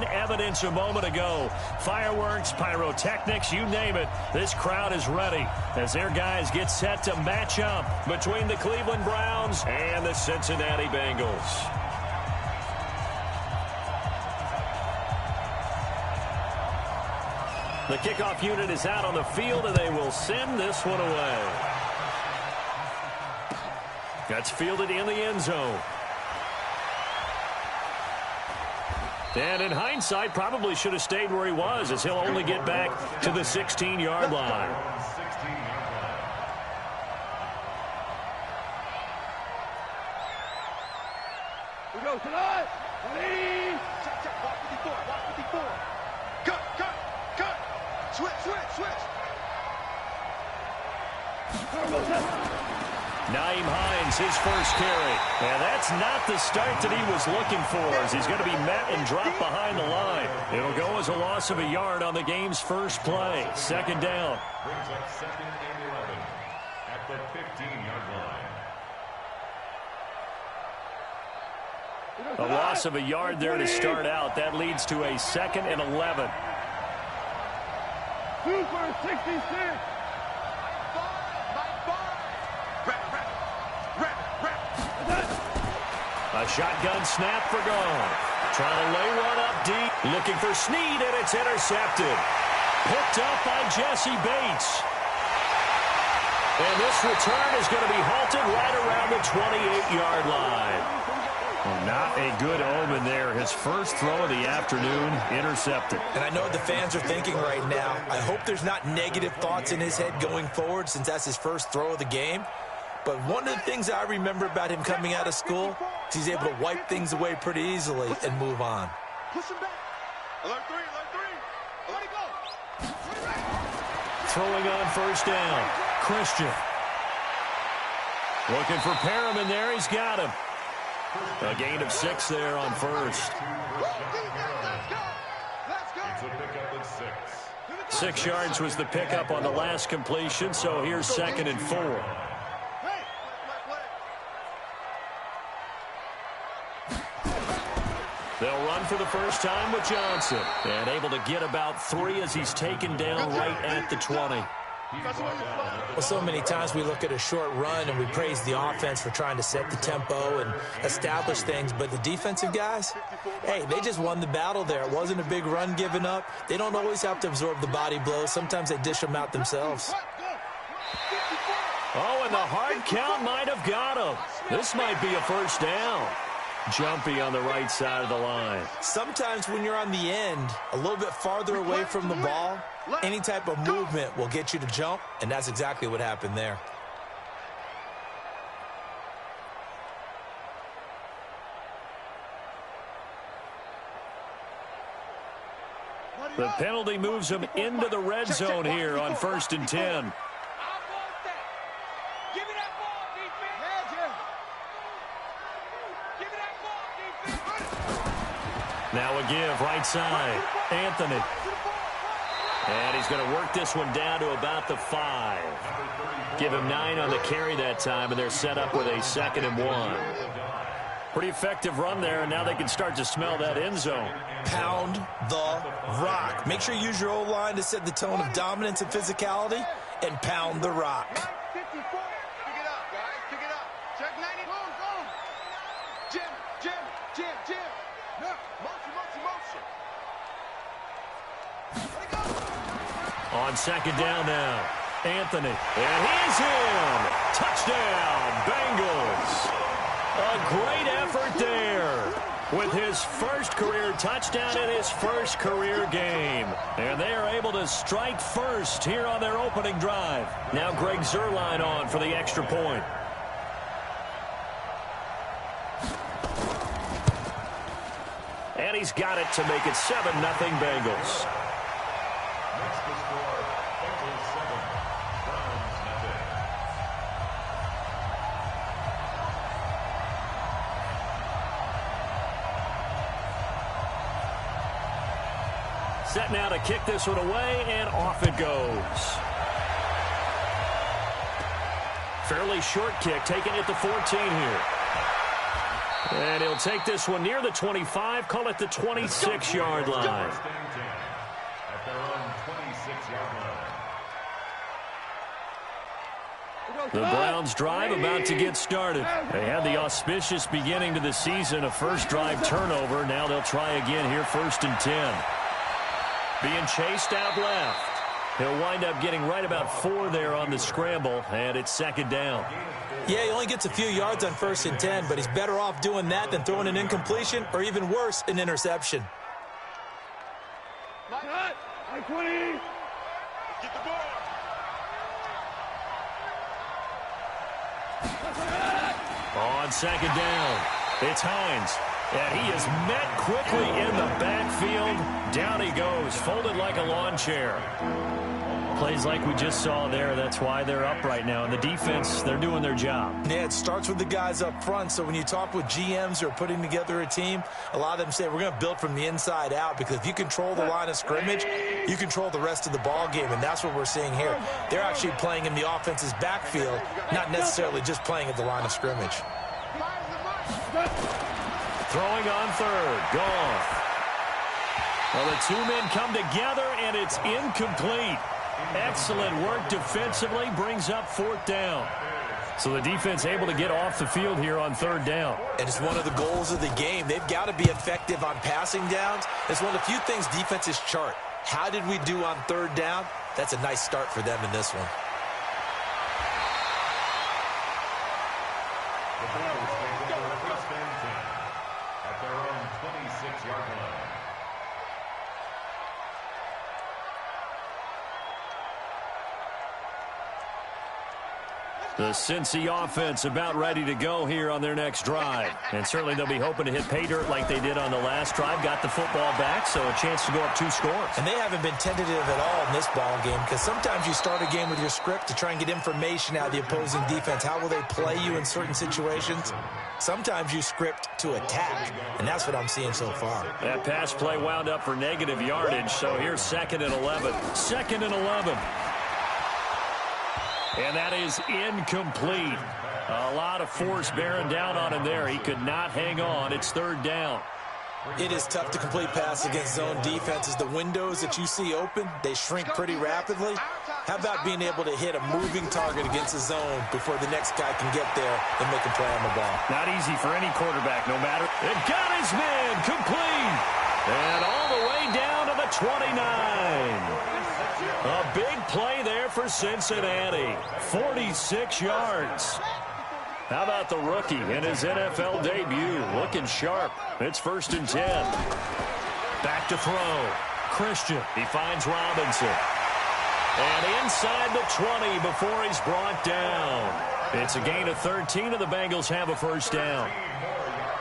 in evidence a moment ago. Fireworks, pyrotechnics, you name it. This crowd is ready as their guys get set to match up between the Cleveland Browns and the Cincinnati Bengals. The kickoff unit is out on the field, and they will send this one away. That's fielded in the end zone. And in hindsight, probably should have stayed where he was, as he'll only get back to the 16-yard line. We go tonight. Ready? Check. Walk 54. Walk 54. Cut. Switch. Naeem Hines, his first carry. And that's not the start that he was looking for, as he's going to be met and dropped behind the line. It'll go as a loss of a yard on the game's first play. Second down. Brings up 2nd and 11 at the 15-yard line. A loss of a yard there to start out. That leads to a 2nd and 11. 2 for 66. A shotgun snap for Goff. Trying to lay one up deep. Looking for Snead, and it's intercepted. Picked up by Jesse Bates. And this return is going to be halted right around the 28-yard line. Well, not a good omen there. His first throw of the afternoon intercepted. And I know what the fans are thinking right now. I hope there's not negative thoughts in his head going forward, since that's his first throw of the game. But one of the things I remember about him coming out of school is he's able to wipe things away pretty easily and move on. Push him back. Alert 3. Let it go. Throwing on first down. Christian. Looking for Perriman there. He's got him. A gain of 6 there on first. It's a pickup at 6. 6 yards was the pickup on the last completion, so here's 2nd and 4. They'll run for the first time with Johnson. And able to get about 3 as he's taken down right at the 20. Well, so many times we look at a short run and we praise the offense for trying to set the tempo and establish things. But the defensive guys, hey, they just won the battle there. It wasn't a big run given up. They don't always have to absorb the body blows. Sometimes they dish them out themselves. Oh, and the hard count might have got him. This might be a first down. Jumpy on the right side of the line. Sometimes when you're on the end, a little bit farther away from the ball, any type of movement will get you to jump, and that's exactly what happened there. The penalty moves him into the red zone here on 1st and 10. Now a give, right side. Anthony. And he's going to work this one down to about the 5. Give him 9 on the carry that time, and they're set up with a 2nd and 1. Pretty effective run there, and now they can start to smell that end zone. Pound the rock. Make sure you use your O-line to set the tone of dominance and physicality, and pound the rock. Pick it up, guys. Pick it up. Check 90. Go. Jim. No. Motion. Let it go. On 2nd down now. Anthony. And he's in. Touchdown, Bengals. A great effort there with his first career touchdown in his first career game. And they are able to strike first here on their opening drive. Now Greg Zuerlein on for the extra point. And he's got it to make it 7-0 Bengals. Next to score, Bengals 7, Browns nothing. Set now to kick this one away, and off it goes. Fairly short kick, taken at the 14 here. And he'll take this one near the 25, call it the 26-yard line. First and 10 at their own 26-yard line. The Browns drive about to get started. They had the auspicious beginning to the season, a first drive turnover. Now they'll try again here, first and 10. Being chased out left. He'll wind up getting right about 4 there on the scramble, and it's second down. Yeah, he only gets a few yards on first and 10, but he's better off doing that than throwing an incompletion or even worse, an interception. I 20. Get the ball. On second down, it's Hines. And he is met quickly in the backfield. Down he goes, folded like a lawn chair. Plays like we just saw there. That's why they're up right now. And the defense, they're doing their job. Yeah, it starts with the guys up front. So when you talk with GMs who are putting together a team, a lot of them say we're going to build from the inside out, because if you control the line of scrimmage, you control the rest of the ball game. And that's what we're seeing here. They're actually playing in the offense's backfield, not necessarily just playing at the line of scrimmage. Throwing on third. Goff. Well, the two men come together, and it's incomplete. Excellent work defensively, brings up fourth down. So the defense able to get off the field here on third down. And it's one of the goals of the game. They've got to be effective on passing downs. It's one of the few things defenses chart. How did we do on third down? That's a nice start for them in this one. The Browns take over first and 10 at their own 26-yard line. The Cincy offense about ready to go here on their next drive. And certainly they'll be hoping to hit pay dirt like they did on the last drive. Got the football back, so a chance to go up 2 scores. And they haven't been tentative at all in this ball game, because sometimes you start a game with your script to try and get information out of the opposing defense. How will they play you in certain situations? Sometimes you script to attack, and that's what I'm seeing so far. That pass play wound up for negative yardage, so here's second and 11. Second and 11. And that is incomplete. A lot of force bearing down on him there. He could not hang on. It's third down. It is tough to complete pass against zone defenses. The windows that you see open, they shrink pretty rapidly. How about being able to hit a moving target against a zone before the next guy can get there and make a play on the ball? Not easy for any quarterback, no matter. It got his man complete. And all the way down to the 29. A big play there for Cincinnati. 46 yards. How about the rookie in his NFL debut? Looking sharp. It's first and 10. Back to throw. Christian. He finds Robinson. And inside the 20 before he's brought down. It's a gain of 13, and the Bengals have a first down.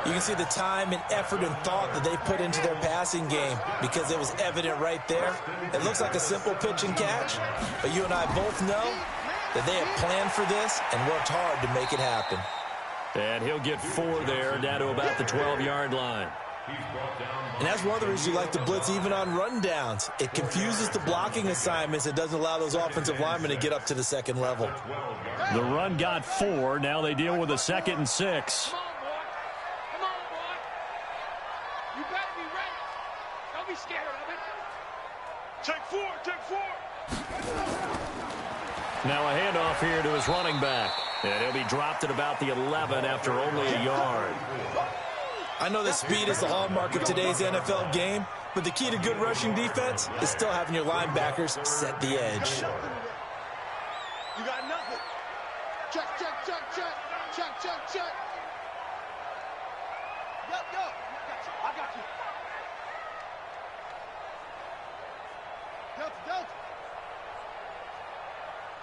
You can see the time and effort and thought that they put into their passing game, because it was evident right there. It looks like a simple pitch and catch, but you and I both know that they have planned for this and worked hard to make it happen. And he'll get 4 there, down to about the 12-yard line. And that's one of the reasons you like to blitz even on rundowns. It confuses the blocking assignments. It doesn't allow those offensive linemen to get up to the second level. The run got 4. Now they deal with a second and 6. Now a handoff here to his running back. And he'll be dropped at about the 11 after only a yard. I know that speed is the hallmark of today's NFL game, but the key to good rushing defense is still having your linebackers set the edge. You got nothing. Check, check, check, check. Check, check, check. Yup, yup. I got you. Delta, Delta.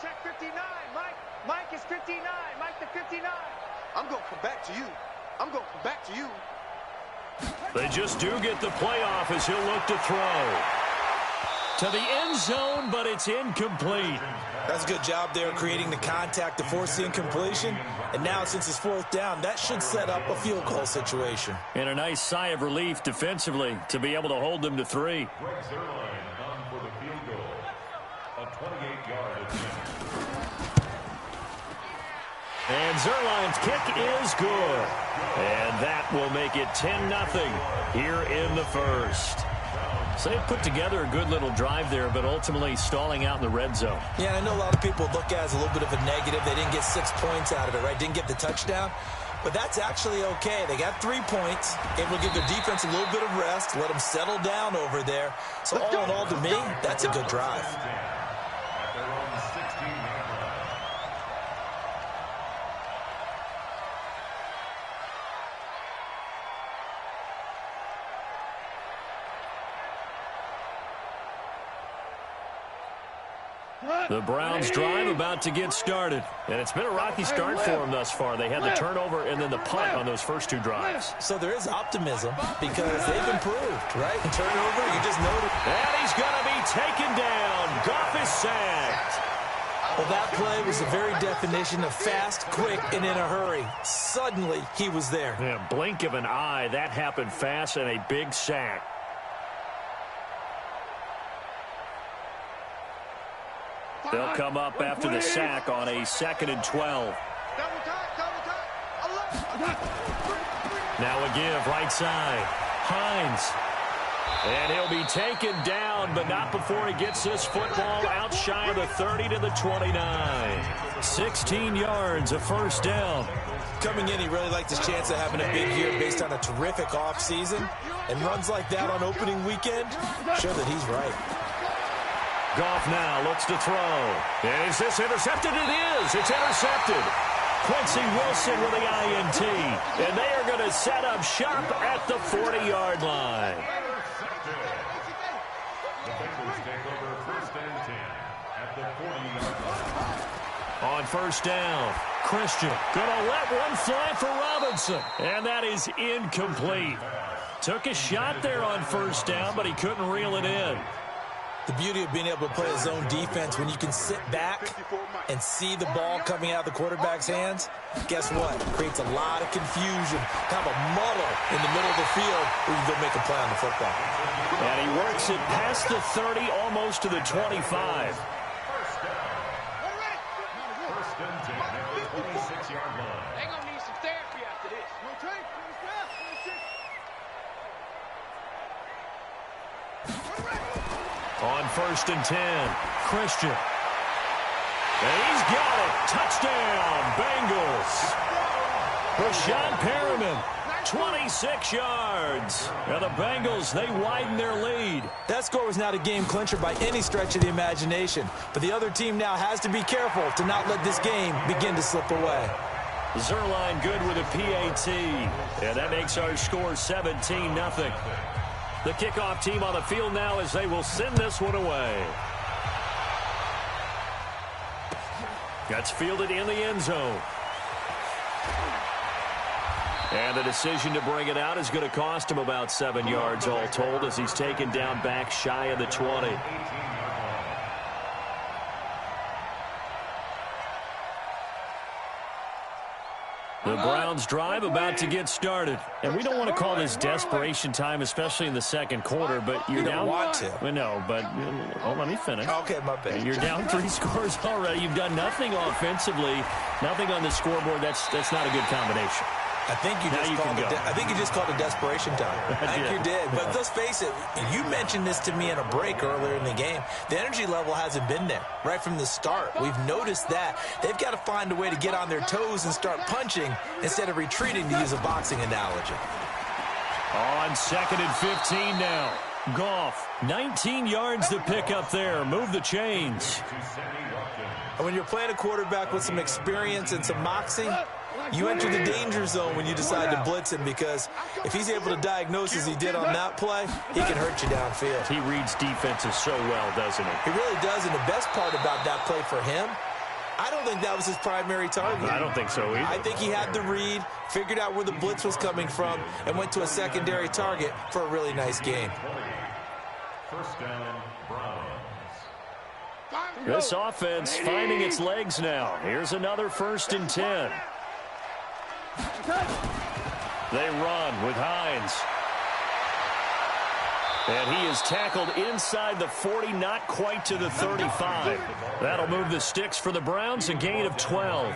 Check 59, Mike. Mike is 59. Mike the 59. I'm going to come back to you. I'm going to come back to you. They just do get the playoff as he'll look to throw. To the end zone, but it's incomplete. That's a good job there creating the contact to force the incompletion. And now, since it's fourth down, that should set up a field goal situation. And a nice sigh of relief defensively to be able to hold them to 3. Greg Zuerlein on for the field goal. A 28-yard attempt. And Zerline's kick is good. And that will make it 10-0 here in the first. So they put together a good little drive there, but ultimately stalling out in the red zone. Yeah, I know a lot of people look at it as a little bit of a negative. They didn't get 6 points out of it, right? Didn't get the touchdown. But that's actually okay. They got 3 points. Able to give their defense a little bit of rest, let them settle down over there. So all in all, to me, that's a good drive. The Browns drive about to get started. And it's been a rocky start for them thus far. They had the turnover and then the punt on those first 2 drives. So there is optimism because they've improved, right? Turnover, you just noted. And he's going to be taken down. Goff is sacked. Well, that play was the very definition of fast, quick, and in a hurry. Suddenly, he was there. Yeah, blink of an eye. That happened fast and a big sack. They'll come up after the sack on a 2nd and 12. Now a give, right side. Hines. And he'll be taken down, but not before he gets this football out shy of the 30 to the 29. 16 yards, a first down. Coming in, he really liked his chance of having a big year based on a terrific offseason. And runs like that on opening weekend show that he's right. Goff now looks to throw. And is this intercepted? It is. It's intercepted. Quincy Wilson with the INT. And they are going to set up shop at the 40-yard line. The Bengals take over 1st and 10 at the 40-yard line. On first down, Christian going to let one fly for Robinson. And that is incomplete. Took a shot there on first down, but he couldn't reel it in. The beauty of being able to play a zone defense when you can sit back and see the ball coming out of the quarterback's hands, guess what? It creates a lot of confusion, kind of a muddle in the middle of the field where you go make a play on the football. And he works it past the 30, almost to the 25. First and 10 at the 26-yard line. They're going to need some therapy after this. On 1st and 10, Christian. And he's got it. Touchdown, Bengals. Rashad Perriman, 26 yards. Now the Bengals, they widen their lead. That score was not a game clincher by any stretch of the imagination, but the other team now has to be careful to not let this game begin to slip away. Zerline good with a PAT. And that makes our score 17-0. The kickoff team on the field now as they will send this one away. That's fielded in the end zone. And the decision to bring it out is going to cost him about 7 yards all told as he's taken down back shy of the 20. The Browns drive about to get started. And we don't want to call this desperation time, especially in the second quarter, but you're down. You don't want to. Well, no, but let me finish. Okay, my bad. You're down 3 scores already. You've done nothing offensively, nothing on the scoreboard. That's not a good combination. I think you just called it desperation time. I think you did. But let's face it, you mentioned this to me in a break earlier in the game. The energy level hasn't been there right from the start. We've noticed that. They've got to find a way to get on their toes and start punching instead of retreating, to use a boxing analogy. On 2nd and 15 now. Goff, 19 yards to pick up there. Move the chains. And when you're playing a quarterback with some experience and some moxie, you enter the danger zone when you decide to blitz him, because if he's able to diagnose as he did on that play, he can hurt you downfield. He reads defenses so well, doesn't he? He really does, and the best part about that play for him, I don't think that was his primary target. I don't think so either. I think he had the read, figured out where the blitz was coming from, and went to a secondary target for a really nice game. First down, Browns. This offense finding its legs now. Here's another 1st and 10. They run with Hines. And he is tackled inside the 40, not quite to the 35. That'll move the sticks for the Browns, a gain of 12.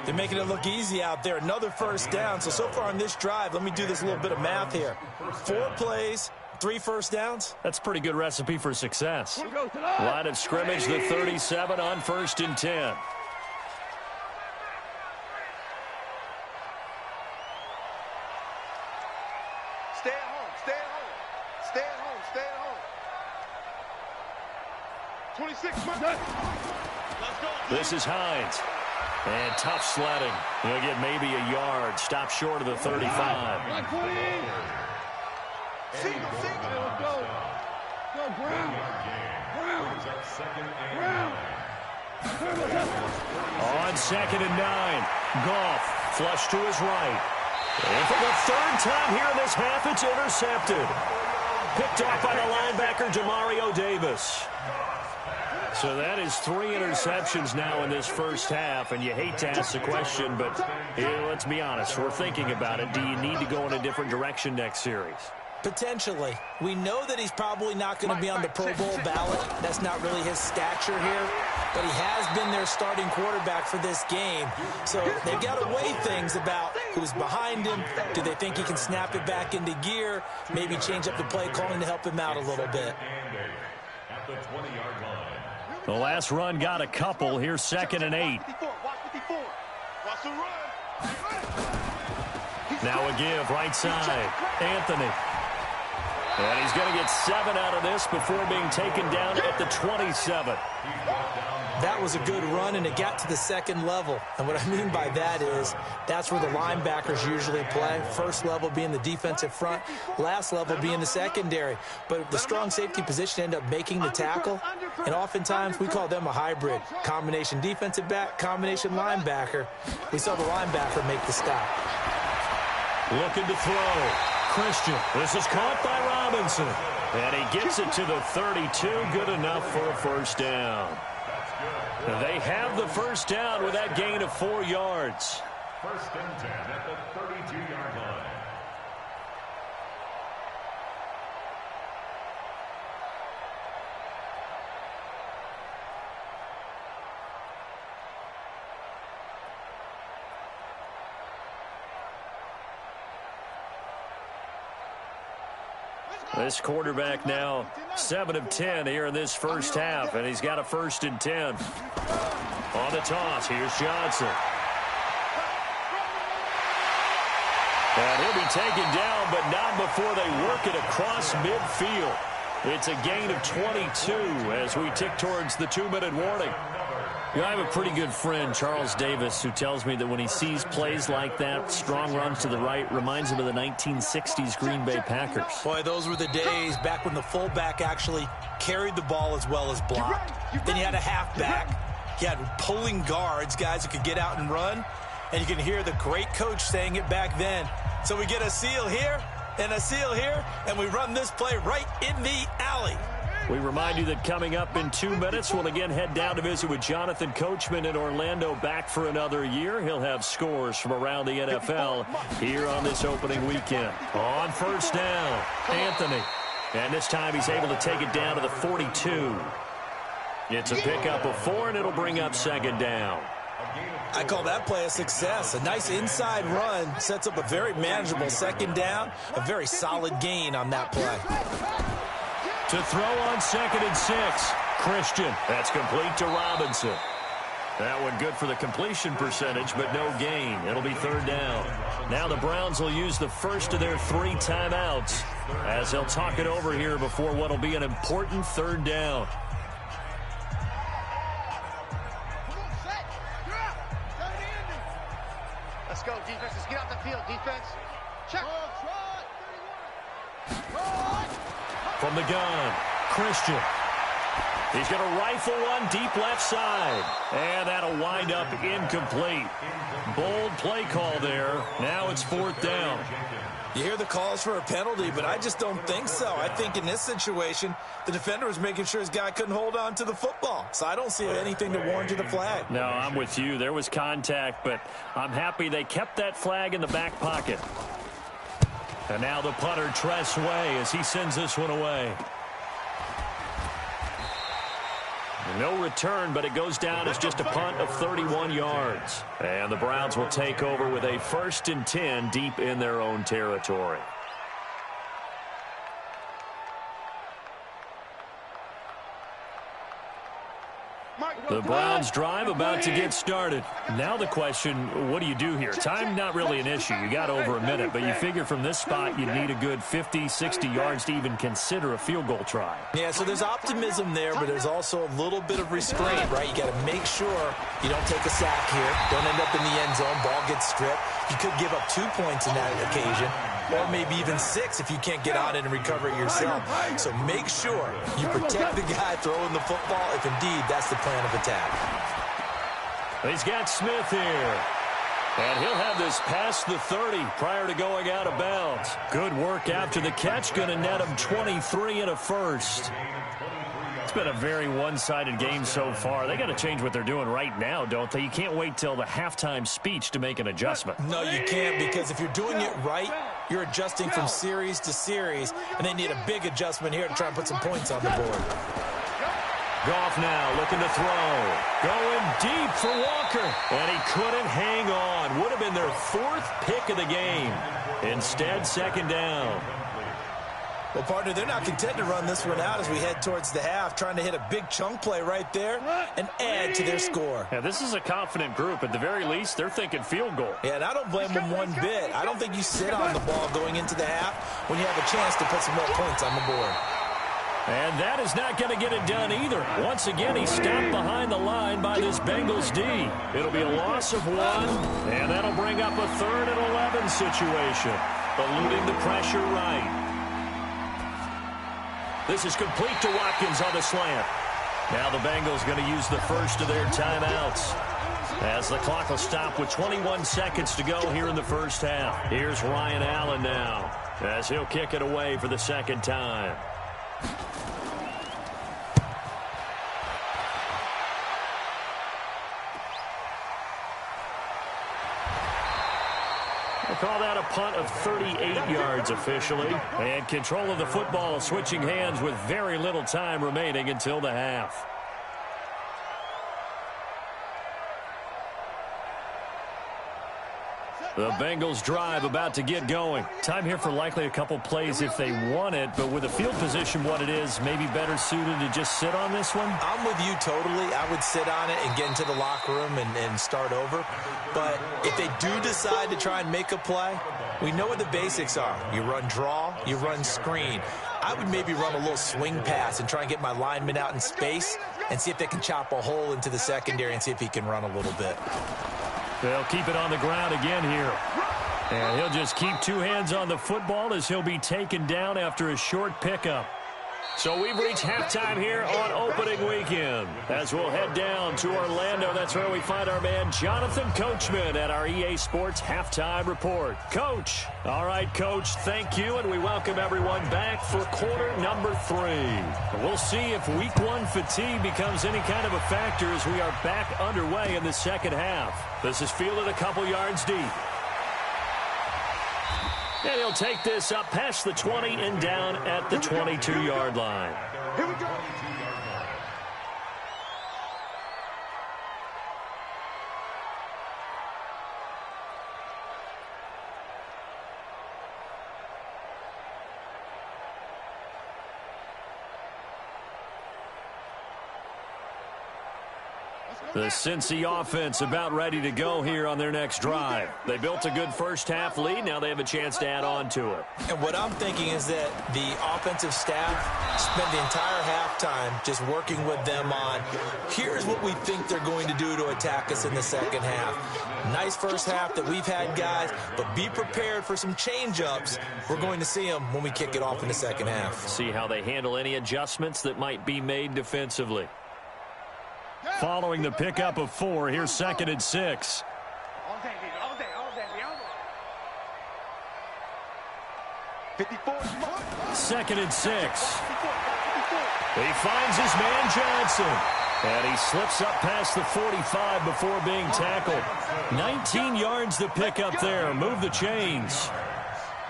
They're making it look easy out there. Another first down. So far on this drive, let me do this little bit of math here. 4 plays, 3 first downs. That's a pretty good recipe for success. Line of scrimmage, the 37 on 1st and 10. Stay at home. Stay at home. Stay at home. Stay at home. 26. Let's go. This is Hines. And tough sledding. He'll get maybe a yard. Stop short of the 35. Single. Let's go. Go, Brown. On 2nd and 9. Goff flush to his right. And for the 3rd time here in this half, it's intercepted. Picked off by the linebacker, Demario Davis. So that is 3 interceptions now in this first half, and you hate to ask the question, but let's be honest, we're thinking about it. Do you need to go in a different direction next series? Potentially. We know that he's probably not going to be on the Pro Bowl ballot. That's not really his stature here, but he has been their starting quarterback for this game. So they've got to weigh things about who's behind him. Do they think he can snap it back into gear? Maybe change up the play calling to help him out a little bit. At the 20-yard line. The last run got a couple. Here's 2nd and 8. Now a give, right side. Anthony. And he's going to get 7 out of this before being taken down at the 27. That was a good run, and it got to the 2nd level. And what I mean by that is that's where the linebackers usually play. First level being the defensive front, last level being the secondary. But the strong safety position ended up making the tackle, and oftentimes we call them a hybrid. Combination defensive back, combination linebacker. We saw the linebacker make the stop. Looking to throw. Christian. This is caught by Robinson. And he gets it to the 32. Good enough for a first down. They have the first down with that gain of 4 yards. 1st and 10 at the 32-yard line. This quarterback now 7 of 10 here in this first half, and he's got a 1st and 10. On the toss, here's Johnson. And he'll be taken down, but not before they work it across midfield. It's a gain of 22 as we tick towards the 2-minute warning. You know, I have a pretty good friend, Charles Davis, who tells me that when he sees plays like that, strong runs to the right, reminds him of the 1960s Green Bay Packers. Boy, those were the days back when the fullback actually carried the ball as well as blocked. Then you had a halfback. You had pulling guards, guys who could get out and run. And you can hear the great coach saying it back then. So we get a seal here and a seal here, and we run this play right in the alley. We remind you that coming up in 2 minutes, we'll again head down to visit with Jonathan Coachman in Orlando, back for another year. He'll have scores from around the NFL here on this opening weekend. On first down, Anthony. And this time he's able to take it down to the 42. It's a pickup of 4, and it'll bring up 2nd down. I call that play a success. A nice inside run sets up a very manageable 2nd down. A very solid gain on that play. To throw on 2nd and 6. Christian. That's complete to Robinson. That one good for the completion percentage, but no gain. It'll be 3rd down. Now the Browns will use the first of their 3 timeouts as they'll talk it over here before what will be an important 3rd down. Let's go, defense. Let's get out the field, defense. Check. From the gun, Christian. He's going to rifle one deep left side. And that'll wind up incomplete. Bold play call there. Now it's 4th down. You hear the calls for a penalty, but I just don't think so. I think in this situation, the defender was making sure his guy couldn't hold on to the football. So I don't see anything to warrant you the flag. No, I'm with you. There was contact, but I'm happy they kept that flag in the back pocket. And now the punter, Tress Way, as he sends this one away. No return, but it goes down as just a punt of 31 yards. And the Browns will take over with a 1st and 10 deep in their own territory. The Browns drive about to get started. Now the question, what do you do here? Time not really an issue. You got over a minute, but you figure from this spot you need a good 50, 60 yards to even consider a field goal try. Yeah, so there's optimism there, but there's also a little bit of restraint, right? You got to make sure you don't take a sack here. Don't end up in the end zone. Ball gets stripped. You could give up 2 points in that occasion, or maybe even 6 if you can't get on it and recover it yourself. So make sure you protect the guy throwing the football if indeed that's the plan of attack. He's got Smith here. And he'll have this past the 30 prior to going out of bounds. Good work after the catch. Going to net him 23 and a first. It's been a very one-sided game so far. They got to change what they're doing right now, don't they? You can't wait till the halftime speech to make an adjustment. No, you can't, because if you're doing it right, you're adjusting from series to series, and they need a big adjustment here to try and put some points on the board. Goff now looking to throw. Going deep for Walker. And he couldn't hang on. Would have been their 4th pick of the game. Instead, 2nd down. Well, partner, they're not content to run this one out as we head towards the half, trying to hit a big chunk play right there and add to their score. Yeah, this is a confident group. At the very least, they're thinking field goal. Yeah, and I don't blame them one bit. I don't think you sit on the ball going into the half when you have a chance to put some more points on the board. And that is not going to get it done either. Once again, he's stopped behind the line by this Bengals D. It'll be a loss of 1, and that'll bring up a 3rd and 11 situation. Eluding the pressure right. This is complete to Watkins on the slant. Now the Bengals going to use the first of their timeouts, as the clock will stop with 21 seconds to go here in the first half. Here's Ryan Allen now, as he'll kick it away for the 2nd time. We'll call that a punt of 38 yards officially. And control of the football switching hands with very little time remaining until the half. The Bengals drive about to get going. Time here for likely a couple plays if they want it, but with the field position what it is, maybe better suited to just sit on this one? I'm with you totally. I would sit on it and get into the locker room and start over. But if they do decide to try and make a play, we know what the basics are. You run draw, you run screen. I would maybe run a little swing pass and try and get my lineman out in space and see if they can chop a hole into the secondary and see if he can run a little bit. They'll keep it on the ground again here. And he'll just keep 2 hands on the football as he'll be taken down after a short pickup. So we've reached halftime here on opening weekend. As we'll head down to Orlando, that's where we find our man Jonathan Coachman at our EA Sports Halftime Report. Coach. All right, Coach, thank you, and we welcome everyone back for quarter number 3. We'll see if week 1 fatigue becomes any kind of a factor as we are back underway in the second half. This is fielded a couple yards deep. And he'll take this up past the 20 and down at the 22-yard line. Here we go. The Cincy offense about ready to go here on their next drive. They built a good first half lead. Now they have a chance to add on to it. And what I'm thinking is that the offensive staff spent the entire halftime just working with them on, here's what we think they're going to do to attack us in the second half. Nice first half that we've had, guys, but be prepared for some change-ups. We're going to see them when we kick it off in the second half. See how they handle any adjustments that might be made defensively. Following the pickup of 4, here's 2nd and 6. All day, all day, all day, all day. 54. 2nd and 6. He finds his man Johnson. And he slips up past the 45 before being tackled. 19 yards to pick up there. Move the chains.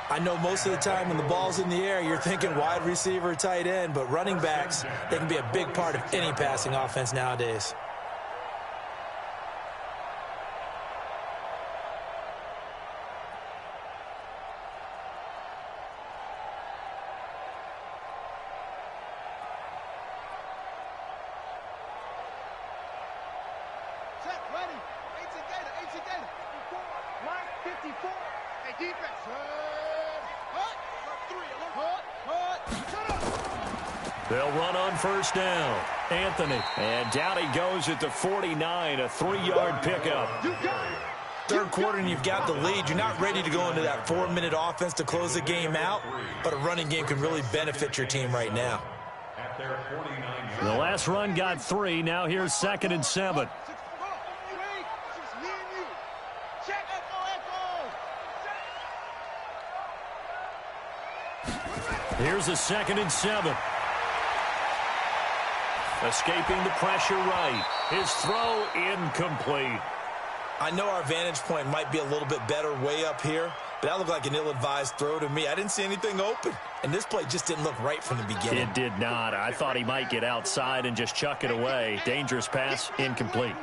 I know most of the time when the ball's in the air, you're thinking wide receiver, tight end, but running backs, they can be a big part of any passing offense nowadays. They'll run on first down. Anthony. And down he goes at the 49, a 3-yard pickup. Third quarter and you've got the lead. You're not ready to go into that 4-minute offense to close the game out, but a running game can really benefit your team right now. The last run got 3. Now here's 2nd and 7. Here's a 2nd and 7. Escaping the pressure right. His throw incomplete. I know our vantage point might be a little bit better way up here, but that looked like an ill-advised throw to me. I didn't see anything open, and this play just didn't look right from the beginning. It did not. I thought he might get outside and just chuck it away. Dangerous pass, incomplete.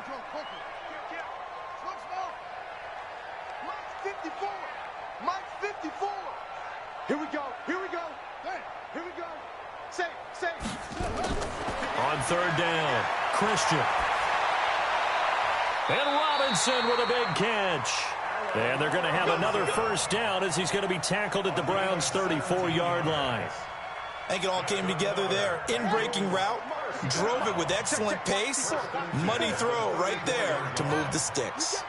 Mike 54. Here we go. Here we go. Here we go. Say. On third down, Christian. And Robinson with a big catch. And they're going to have another first down as he's going to be tackled at the Browns' 34-yard line. I think it all came together there. In-breaking route, drove it with excellent pace. Money throw right there to move the sticks.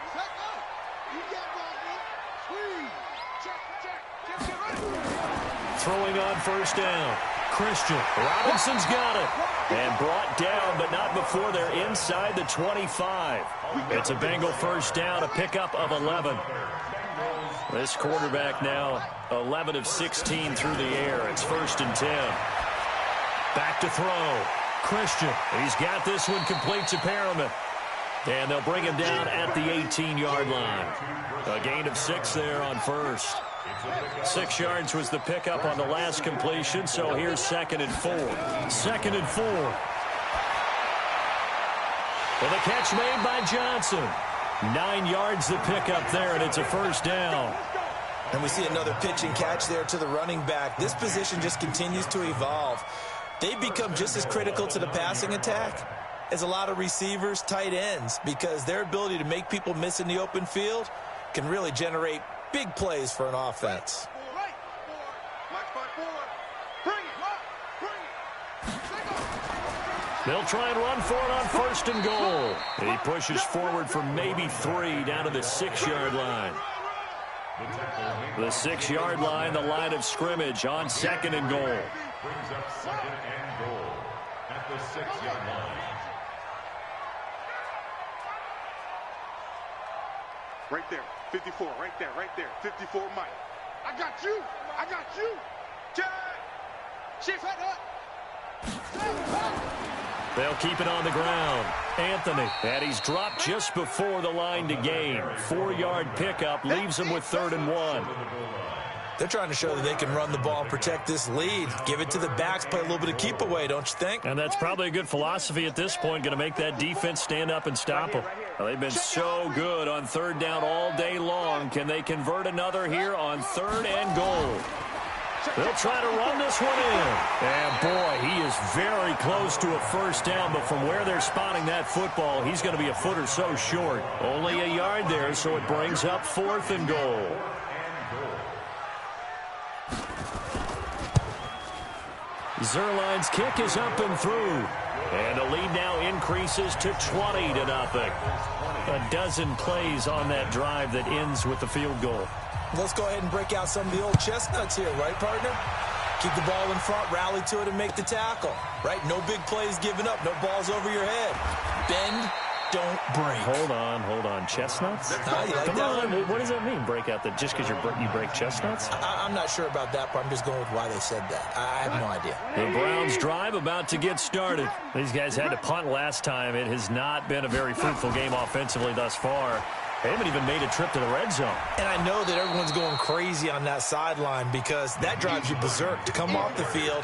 Throwing on first down. Christian. Robinson's got it. And brought down, but not before they're inside the 25. It's a Bengal first down, a pickup of 11. This quarterback now 11 of 16 through the air. It's 1st and 10. Back to throw. Christian. He's got this one complete to Perriman. And they'll bring him down at the 18-yard line. A gain of 6 there on first. 6 yards was the pickup on the last completion, so here's 2nd and 4. 2nd and 4. And the catch made by Johnson. 9 yards the pickup there, and it's a first down. And we see another pitch and catch there to the running back. This position just continues to evolve. They become just as critical to the passing attack as a lot of receivers, tight ends, because their ability to make people miss in the open field can really generate big plays for an offense. They'll try and run for it on 1st and goal. He pushes forward for maybe 3 down to the 6-yard line. The 6-yard line, the line of scrimmage on 2nd and goal. Brings up 2nd and goal at the 6-yard line. Right there, 54, right there, 54, Mike. I got you. Jack. Shift up. They'll keep it on the ground. Anthony, and he's dropped just before the line to gain. 4-yard pickup leaves him with 3rd and 1. They're trying to show that they can run the ball and protect this lead. Give it to the backs, play a little bit of keep away, don't you think? And that's probably a good philosophy at this point, going to make that defense stand up and stop them. Well, they've been so good on 3rd down all day long. Can they convert another here on 3rd and goal? They'll try to run this one in. And, boy, he is very close to a first down, but from where they're spotting that football, he's going to be a foot or so short. Only a yard there, so it brings up 4th and goal. Zerline's kick is up and through. And the lead now increases to 20-0. A dozen plays on that drive that ends with the field goal. Let's go ahead and break out some of the old chestnuts here, right, partner? Keep the ball in front, rally to it, and make the tackle, right? No big plays given up, no balls over your head. Bend, don't break. Hold on. Chestnuts? Come on. What does that mean, break out? That just because you break chestnuts? I'm not sure about that part. I'm just going with why they said that. I have no idea. The Browns drive about to get started. These guys had to punt last time. It has not been a very fruitful game offensively thus far. They haven't even made a trip to the red zone. And I know that everyone's going crazy on that sideline because that drives you berserk to come off the field,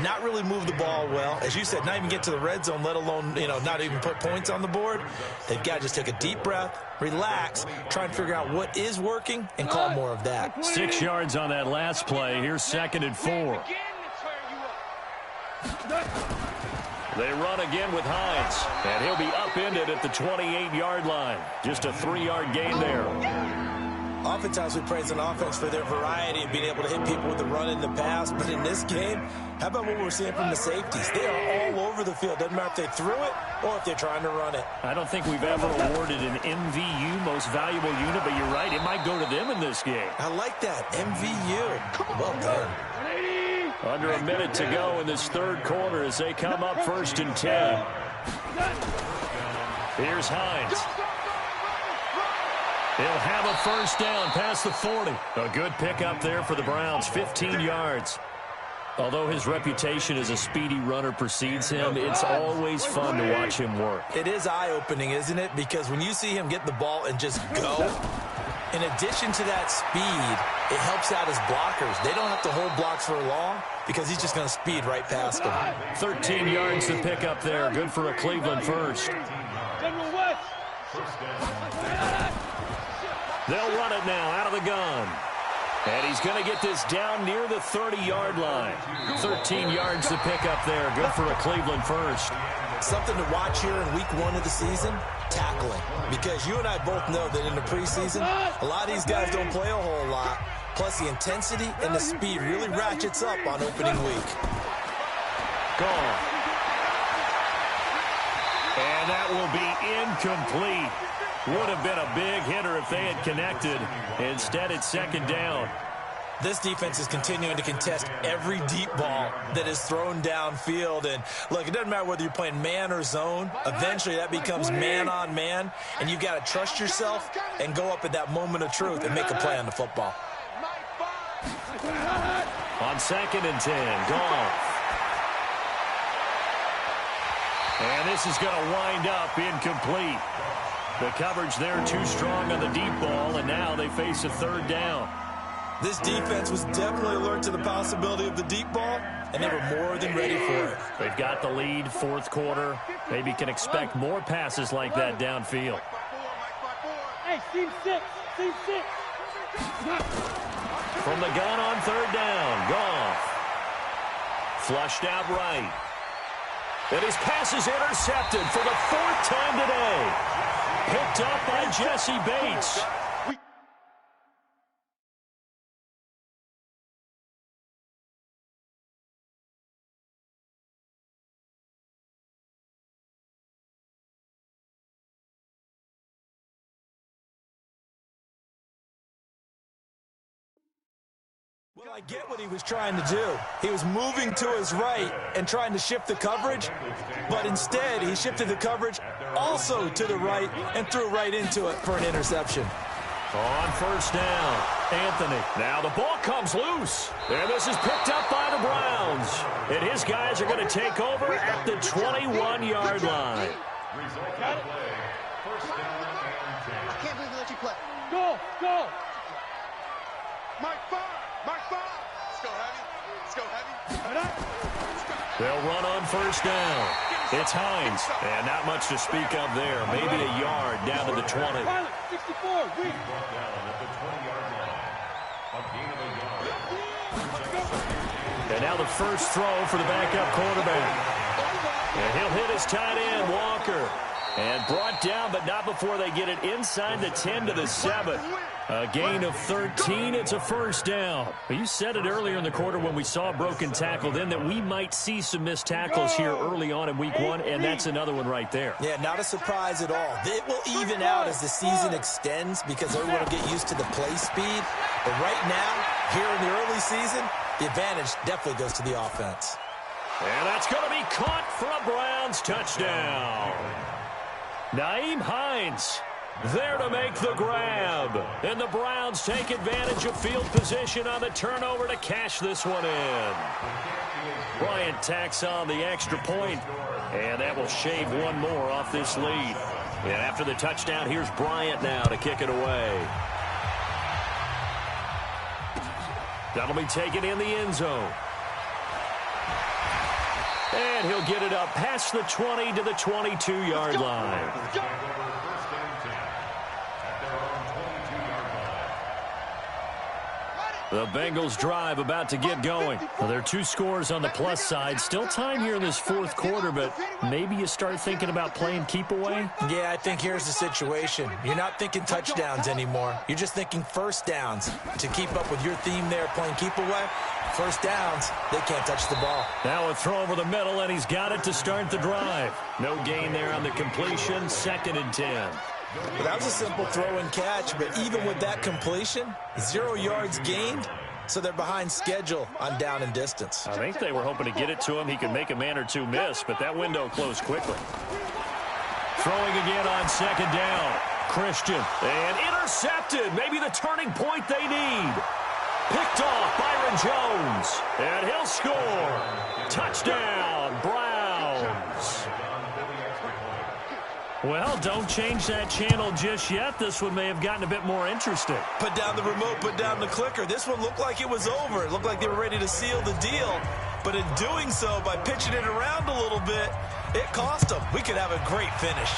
not really move the ball well. As you said, not even get to the red zone, let alone, not even put points on the board. They've got to just take a deep breath, relax, try and figure out what is working, and call more of that. 6 yards on that last play. Here's 2nd and 4. They run again with Hines, and he'll be upended at the 28-yard line. Just a 3-yard gain there. Oftentimes we praise an offense for their variety of being able to hit people with the run and the pass, but in this game, how about what we're seeing from the safeties? They are all over the field. Doesn't matter if they threw it or if they're trying to run it. I don't think we've ever awarded an MVU, most valuable unit, but you're right, it might go to them in this game. I like that, MVU. Well done. Under a minute to go in this third quarter as they come up 1st and 10. Here's Hines. He'll have a first down past the 40. A good pickup there for the Browns, 15 yards. Although his reputation as a speedy runner precedes him, it's always fun to watch him work. It is eye-opening, isn't it? Because when you see him get the ball and just go, in addition to that speed, it helps out his blockers. They don't have to hold blocks for long because he's just going to speed right past them. 13 yards to pick up there. Good for a Cleveland first. They'll run it now out of the gun. And he's going to get this down near the 30-yard line. 13 yards to pick up there. Good for a Cleveland first. Something to watch here in week 1 of the season, tackling. Because you and I both know that in the preseason, a lot of these guys don't play a whole lot. Plus, the intensity and the speed really ratchets up on opening week. Gone. And that will be incomplete. Would have been a big hitter if they had connected. Instead, it's 2nd down. This defense is continuing to contest every deep ball that is thrown downfield. And, look, it doesn't matter whether you're playing man or zone. Eventually, that becomes man-on-man. And you've got to trust yourself and go up at that moment of truth and make a play on the football. On 2nd and 10, Goff. And this is going to wind up incomplete. The coverage there too strong on the deep ball, and now they face a 3rd down. This defense was definitely alert to the possibility of the deep ball, and they were more than ready for it. They've got the lead, 4th quarter. Maybe can expect more passes like that downfield. Hey, team 6, team 6. From the gun on 3rd down, Goff. Flushed out right. And his pass is intercepted for the 4th time today. Picked up by Jesse Bates. Well, I get what he was trying to do. He was moving to his right and trying to shift the coverage, but instead he shifted the coverage also to the right and threw right into it for an interception. On 1st down, Anthony. Now the ball comes loose, and this is picked up by the Browns. And his guys are going to take over at the 21-yard line. I can't believe they let you play. Go, go. Mike 5. Let's go heavy. Let's go heavy. They'll run on 1st down. It's Hines, and not much to speak of there. Maybe a yard down to the 20. 64, weak. And now the first throw for the backup quarterback. And he'll hit his tight end, Walker. And brought down, but not before they get it inside the 10 to the 7. A gain of 13. It's a 1st down. You said it earlier in the quarter when we saw a broken tackle then that we might see some missed tackles here early on in week 1, and that's another one right there. Yeah, not a surprise at all. It will even out as the season extends because everyone will get used to the play speed. But right now, here in the early season, the advantage definitely goes to the offense. And that's going to be caught for a Browns touchdown. Nyheim Hines there to make the grab. And the Browns take advantage of field position on the turnover to cash this one in. Bryant tacks on the extra point, and that will shave one more off this lead. And after the touchdown, here's Bryant now to kick it away. That'll be taken in the end zone. And he'll get it up past the 20 to the 22-yard line. The Bengals drive about to get going. Well, there are 2 scores on the plus side. Still time here in this fourth quarter, but maybe you start thinking about playing keep away? Yeah, I think here's the situation. You're not thinking touchdowns anymore. You're just thinking first downs. To keep up with your theme there, playing keep away, first downs, they can't touch the ball. Now a throw over the middle, and he's got it to start the drive. No gain there on the completion, 2nd and 10. Well, that was a simple throw and catch, but even with that completion, 0 yards gained, so they're behind schedule on down and distance. I think they were hoping to get it to him. He could make a man or 2 miss, but that window closed quickly. Throwing again on 2nd down. Christian, and intercepted. Maybe the turning point they need. Picked off Byron Jones, and he'll score. Touchdown, Browns. Well, don't change that channel just yet. This one may have gotten a bit more interesting. Put down the remote, put down the clicker. This one looked like it was over. It looked like they were ready to seal the deal. But in doing so, by pitching it around a little bit, it cost them. We could have a great finish.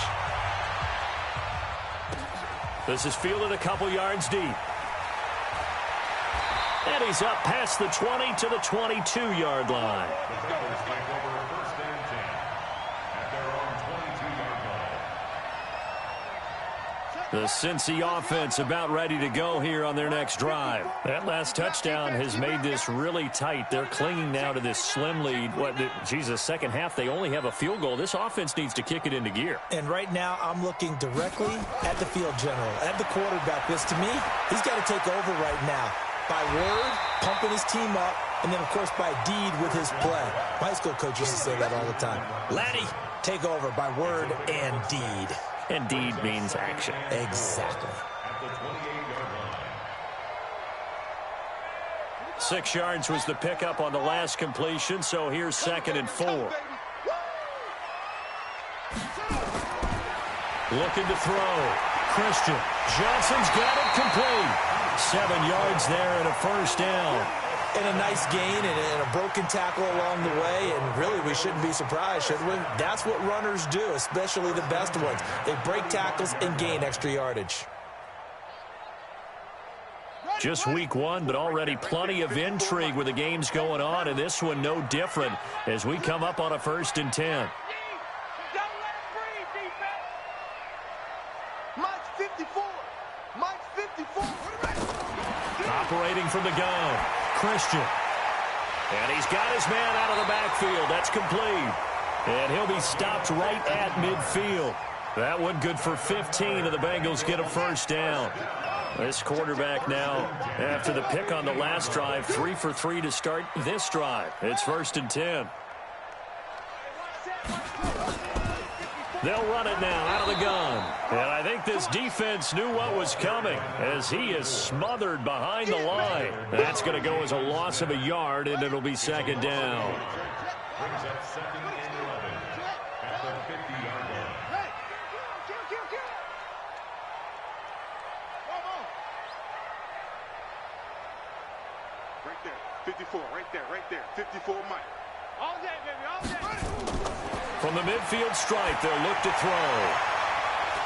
This is fielded a couple yards deep. And he's up past the 20 to the 22-yard line. The Cincy offense about ready to go here on their next drive. That last touchdown has made this really tight. They're clinging now to this slim lead. Second half, they only have a field goal. This offense needs to kick it into gear. And right now, I'm looking directly at the field general, at the quarterback. Because to me, he's got to take over right now. By word, pumping his team up, and then, of course, by deed with his play. My high school coach used to say that all the time. Laddie, take over by word and deed. And deed means action. Exactly. 6 yards was the pickup on the last completion, so here's 2nd and 4. Looking to throw. Christian. Johnson's got it complete. 7 yards there and a first down. And a nice gain and a broken tackle along the way, and really we shouldn't be surprised, should we? That's what runners do, especially the best ones. They break tackles and gain extra yardage. Just week 1, but already plenty of intrigue with the games going on, and this one no different as we come up on a 1st and 10. Operating from the gun. Christian. And he's got his man out of the backfield. That's complete. And he'll be stopped right at midfield. That one good for 15, and the Bengals get a first down. This quarterback now, after the pick on the last drive, 3 for 3 to start this drive. It's 1st and 10. They'll run it now out of the gun. And I think this defense knew what was coming as he is smothered behind the line. That's going to go as a loss of a yard, and it'll be 2nd down. Brings up 2nd and 11 at the 50-yard line. Right there, 54, right there, 54 Mike. All day, baby, all day. From the midfield stripe, they'll look to throw.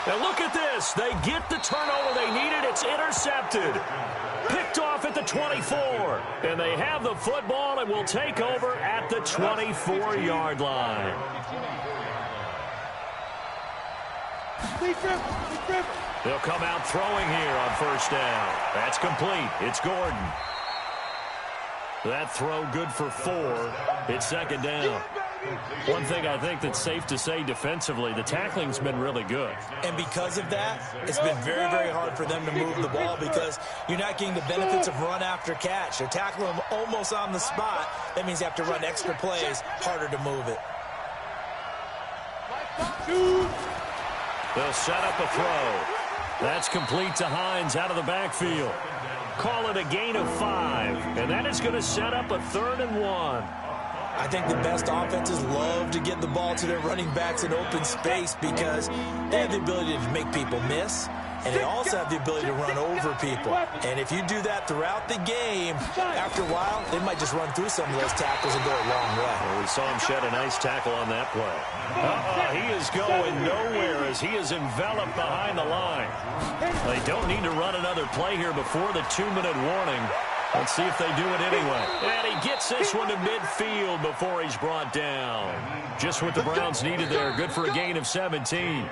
Now look at this. They get the turnover they needed. It's intercepted. Picked off at the 24. And they have the football and will take over at the 24-yard line. They'll come out throwing here on 1st down. That's complete. It's Gordon. That throw good for 4. It's 2nd down. One thing I think that's safe to say defensively, the tackling's been really good. And because of that, it's been very, very hard for them to move the ball because you're not getting the benefits of run after catch. They're tackling them almost on the spot. That means you have to run extra plays, harder to move it. They'll set up a throw. That's complete to Hines out of the backfield. Call it a gain of 5, and that is going to set up a 3rd and 1. I think the best offenses love to to get the ball to their running backs in open space because they have the ability to make people miss, and they also have the ability to run over people. And if you do that throughout the game, after a while, they might just run through some of those tackles and go a long way. Well, we saw him shed a nice tackle on that play. He is going nowhere as he is enveloped behind the line. They don't need to run another play here before the 2-minute warning. Let's see if they do it anyway. And he gets this one to midfield before he's brought down. Just what the Browns needed there. Good for a gain of 17.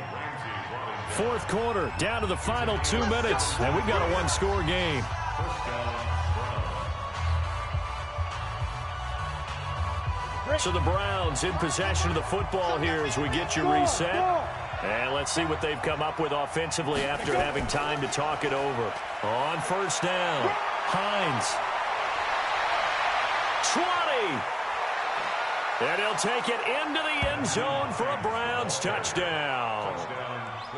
Fourth quarter, down to the final 2 minutes, and we've got a one-score game. So the Browns in possession of the football here as we get you reset. And let's see what they've come up with offensively after having time to talk it over. On first down, Hines. 20. And he'll take it into the end zone for a Browns touchdown.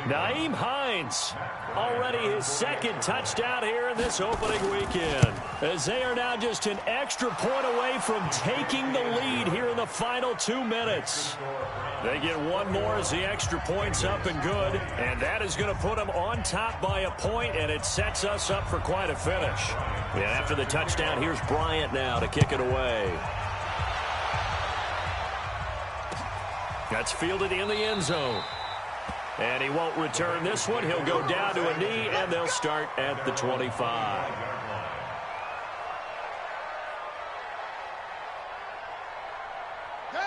Nyheim Hines, already his second touchdown here in this opening weekend, as they are now just an extra point away from taking the lead here in the final 2 minutes. They get one more as the extra point's up and good, and that is going to put them on top by a point, and it sets us up for quite a finish. And after the touchdown, here's Bryant now to kick it away. That's fielded in the end zone. And he won't return this one. He'll go down to a knee, and they'll start at the 25.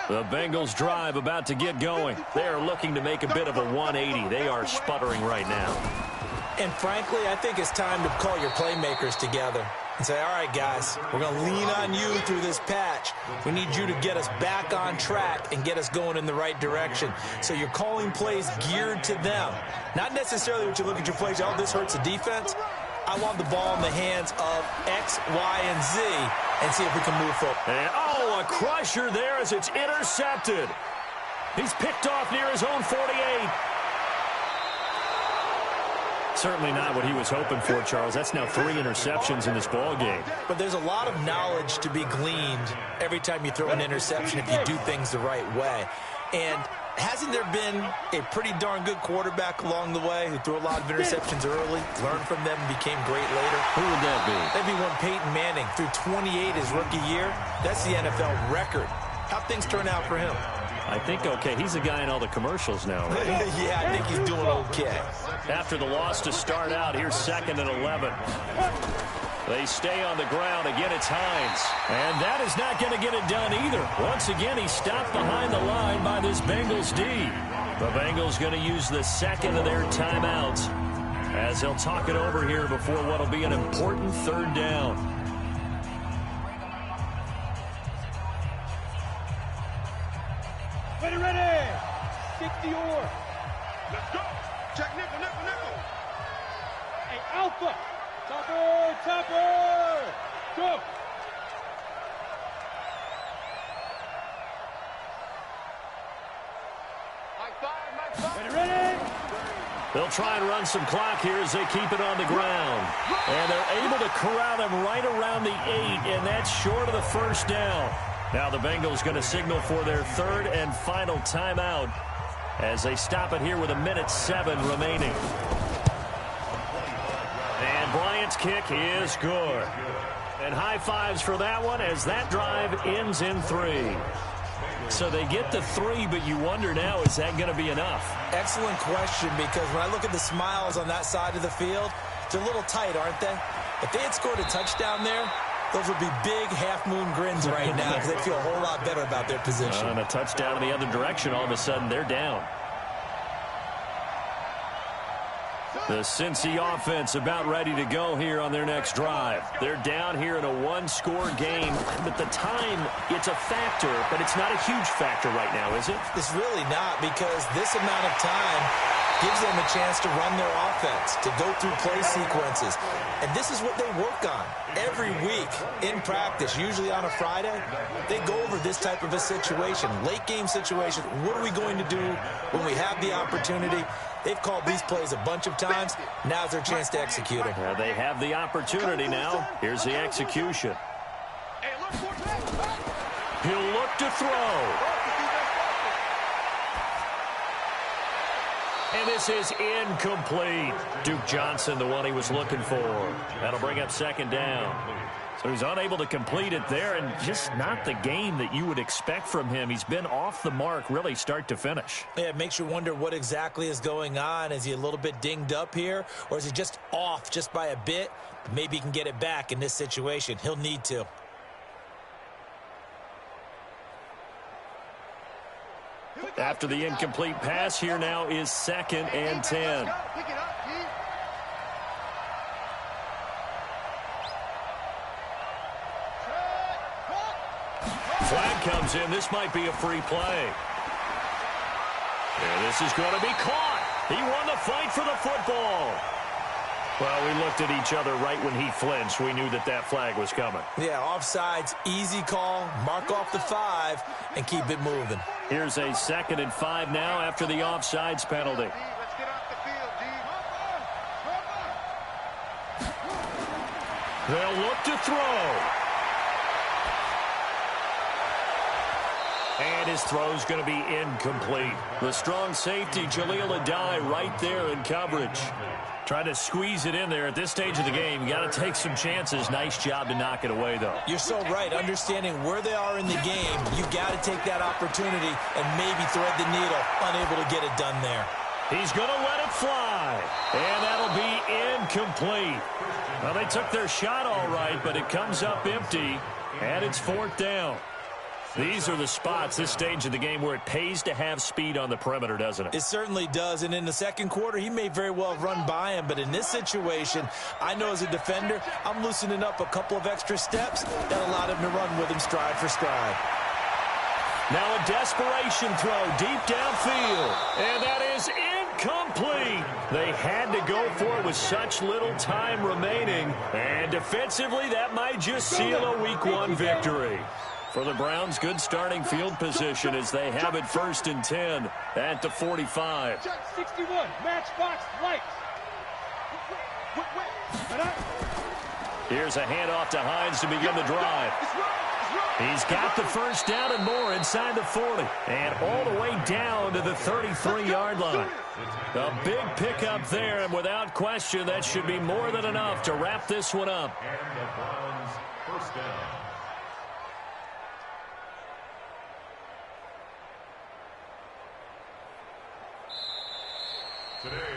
The Bengals drive about to get going. They are looking to make a bit of a 180. They are sputtering right now. And frankly, I think it's time to call your playmakers together and say, all right, guys, we're going to lean on you through this patch. We need you to get us back on track and get us going in the right direction. So you're calling plays geared to them. Not necessarily what you look at your plays, oh, this hurts the defense. I want the ball in the hands of X, Y, and Z and see if we can move forward. And, oh, a crusher there as it's intercepted. He's picked off near his own 48. Certainly not what he was hoping for, Charles. That's now 3 interceptions in this ball game. But there's a lot of knowledge to be gleaned every time you throw an interception if you do things the right way. And hasn't there been a pretty darn good quarterback along the way who threw a lot of interceptions early, learned from them, and became great later? Who would that be? That'd be one Peyton Manning. Threw 28 his rookie year. That's the NFL record. How'd things turn out for him? I think okay. He's a guy in all the commercials now, right? Yeah, I think he's doing okay. After the loss to start out, here's 2nd and 11. They stay on the ground. Again, it's Hines. And that is not going to get it done either. Once again, he's stopped behind the line by this Bengals D. The Bengals going to use the second of their timeouts as they'll talk it over here before what will be an important 3rd down. Ready. 60 or. Let's go. Check nickel. Hey, Alpha. Topper. Go. Ready. They'll try and run some clock here as they keep it on the ground. And they're able to corral him right around the 8, and that's short of the 1st down. Now the Bengals going to signal for their 3rd and final timeout as they stop it here with 1:07 remaining. And Bryant's kick is good. And high fives for that one as that drive ends in 3. So they get to 3, but you wonder now, is that going to be enough? Excellent question, because when I look at the smiles on that side of the field, they're a little tight, aren't they? If they had scored a touchdown there, those would be big half-moon grins right now because they feel a whole lot better about their position. And a touchdown in the other direction, all of a sudden they're down. The Cincy offense about ready to go here on their next drive. They're down here in a one-score game. But the time, it's a factor, but it's not a huge factor right now, is it? It's really not, because this amount of time gives them a chance to run their offense, to go through play sequences. And this is what they work on every week in practice, usually on a Friday. They go over this type of a situation, late game situation. What are we going to do when we have the opportunity? They've called these plays a bunch of times. Now's their chance to execute them. Well, they have the opportunity now. Here's the execution. He'll look to throw. And this is incomplete. Duke Johnson, the one he was looking for. That'll bring up second down. So he's unable to complete it there, and just not the game that you would expect from him. He's been off the mark really start to finish. Yeah, it makes you wonder what exactly is going on. Is he a little bit dinged up here, or is he just off just by a bit? Maybe he can get it back in this situation. He'll need to. After the incomplete pass, here now is 2nd and 10. Flag comes in. This might be a free play. And this is going to be caught. He won the fight for the football. Well, we looked at each other right when he flinched. We knew that that flag was coming. Yeah, offsides, easy call. Mark off the 5 and keep it moving. Here's a 2nd and 5 now after the offsides penalty. Let's get off the field, D. They'll look to throw. And his throw's going to be incomplete. The strong safety, Jaleel Adai, right there in coverage. Trying to squeeze it in there at this stage of the game. You got to take some chances. Nice job to knock it away, though. You're so right. Understanding where they are in the game, you got to take that opportunity and maybe thread the needle. Unable to get it done there. He's going to let it fly. And that'll be incomplete. Well, they took their shot all right, but it comes up empty. And it's 4th down. These are the spots, this stage of the game, where it pays to have speed on the perimeter, doesn't it? It certainly does. And in the second quarter, he may very well run by him. But in this situation, I know as a defender, I'm loosening up a couple of extra steps that allowed him to run with him stride for stride. Now a desperation throw deep downfield. And that is incomplete. They had to go for it with such little time remaining. And defensively, that might just seal a Week 1 victory. For the Browns, good starting field position as they have it 1st and 10 at the 45. 61, matchbox lights. Here's a handoff to Hines to begin the drive. He's got the first down and more inside the 40. And all the way down to the 33-yard line. A big pickup there, and without question, that should be more than enough to wrap this one up. And the Browns' first down.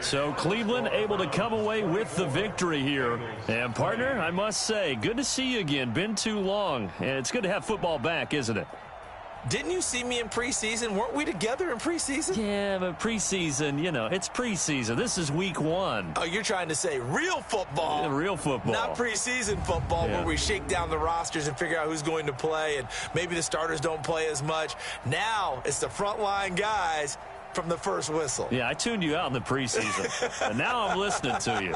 So Cleveland able to come away with the victory here. And, partner, I must say, good to see you again. Been too long. And it's good to have football back, isn't it? Didn't you see me in preseason? Weren't we together in preseason? Yeah, but preseason, you know, it's preseason. This is Week 1. Oh, you're trying to say real football. Yeah, real football. Not preseason football where we shake down the rosters and figure out who's going to play, and maybe the starters don't play as much. Now it's the frontline guys from the first whistle. Yeah, I tuned you out in the preseason, and now I'm listening to you.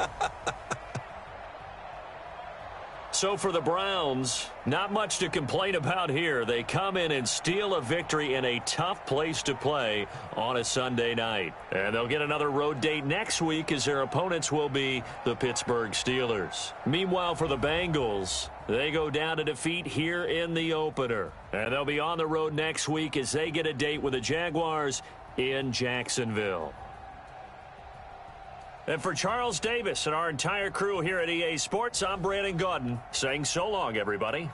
So for the Browns, not much to complain about here. They come in and steal a victory in a tough place to play on a Sunday night. And they'll get another road date next week as their opponents will be the Pittsburgh Steelers. Meanwhile, for the Bengals, they go down to defeat here in the opener. And they'll be on the road next week as they get a date with the Jaguars in Jacksonville. And for Charles Davis and our entire crew here at EA Sports, I'm Brandon Gaudin saying so long, everybody.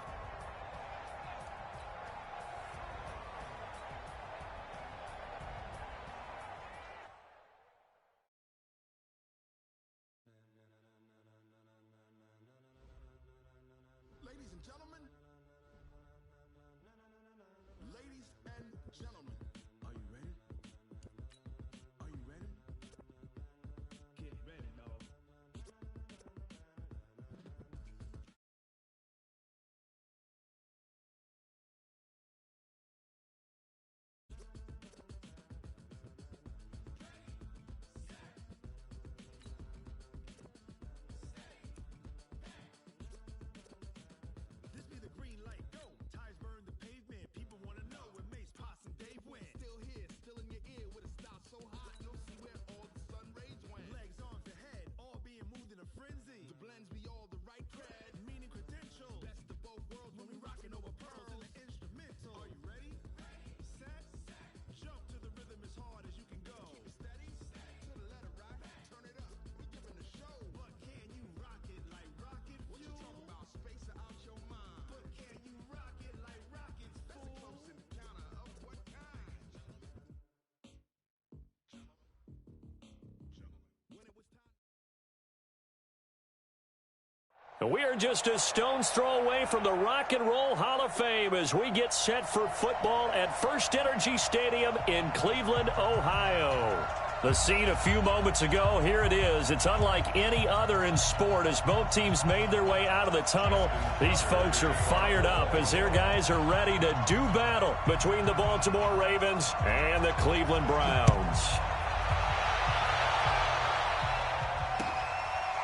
We are just a stone's throw away from the Rock and Roll Hall of Fame as we get set for football at First Energy Stadium in Cleveland, Ohio. The scene a few moments ago, here it is. It's unlike any other in sport as both teams made their way out of the tunnel. These folks are fired up as their guys are ready to do battle between the Baltimore Ravens and the Cleveland Browns.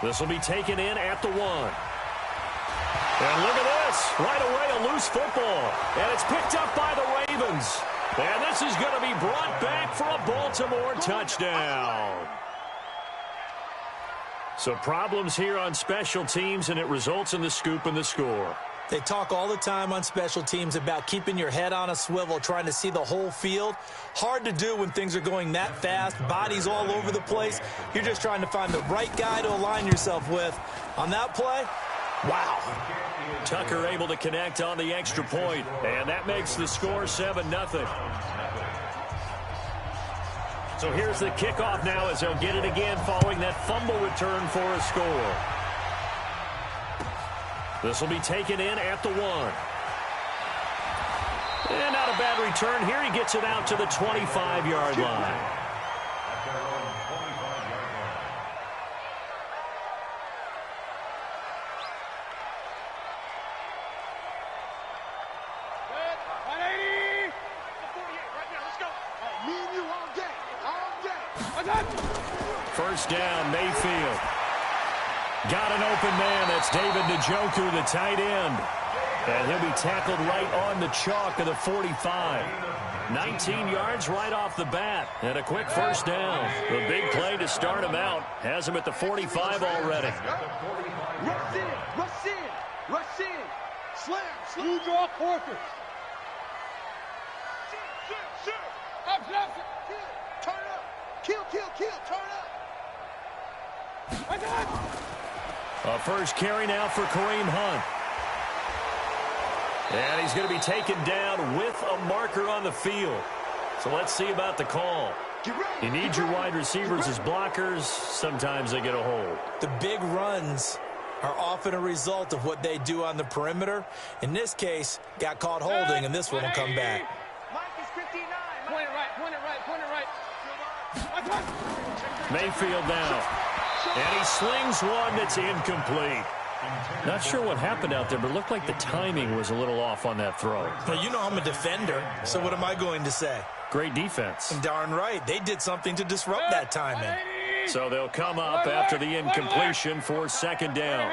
This will be taken in at the 1. And look at this. Right away, a loose football. And it's picked up by the Ravens. And this is going to be brought back for a Baltimore touchdown. So problems here on special teams, and it results in the scoop and the score. They talk all the time on special teams about keeping your head on a swivel, trying to see the whole field. Hard to do when things are going that fast, bodies all over the place. You're just trying to find the right guy to align yourself with. On that play, wow. Tucker able to connect on the extra point, and that makes the score 7-0. So here's the kickoff now as they'll get it again following that fumble return for a score. This will be taken in at the 1. And not a bad return here. He gets it out to the 25-yard line. First down, Mayfield. Got an open man. That's David Njoku, the tight end. And he'll be tackled right on the chalk of the 45. 19 yards right off the bat. And a quick first down. The big play to start him out. Has him at the 45 already. Rush in, rush in, rush in. Slam, slam. You draw quarters. Up, turn up. Kill, turn up. I got it. A first carry now for Kareem Hunt. And he's going to be taken down with a marker on the field. So let's see about the call. You need your wide receivers as blockers. Sometimes they get a hold. The big runs are often a result of what they do on the perimeter. In this case, got caught holding, and this one will come back. Mike is 59. Point it right. Mayfield now. And he slings one that's incomplete. Not sure what happened out there, but it looked like the timing was a little off on that throw. Well, you know I'm a defender, so what am I going to say? Great defense. Darn right. They did something to disrupt that timing. So they'll come up after the incompletion for second down.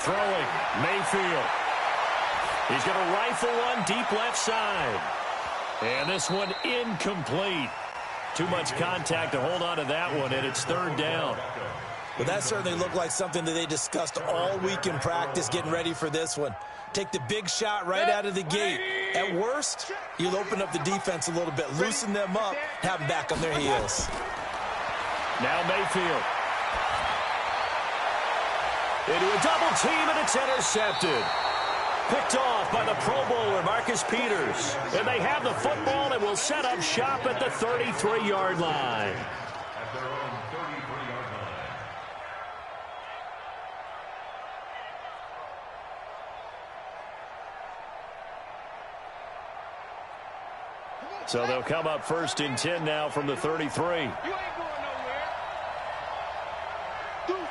Throwing, Mayfield. He's going to rifle one deep left side. And this one incomplete. Too much contact to hold on to that one, and it's third down. Well, that certainly looked like something that they discussed all week in practice getting ready for this one. Take the big shot right out of the gate. At worst, you'll open up the defense a little bit, loosen them up, have them back on their heels. Now Mayfield. Into a double team, and it's intercepted. Picked off by the Pro Bowler, Marcus Peters. And they have the football and will set up shop at the 33-yard line. At their own 33-yard line. So they'll come up first and 10 now from the 33. You ain't going nowhere. Deuce.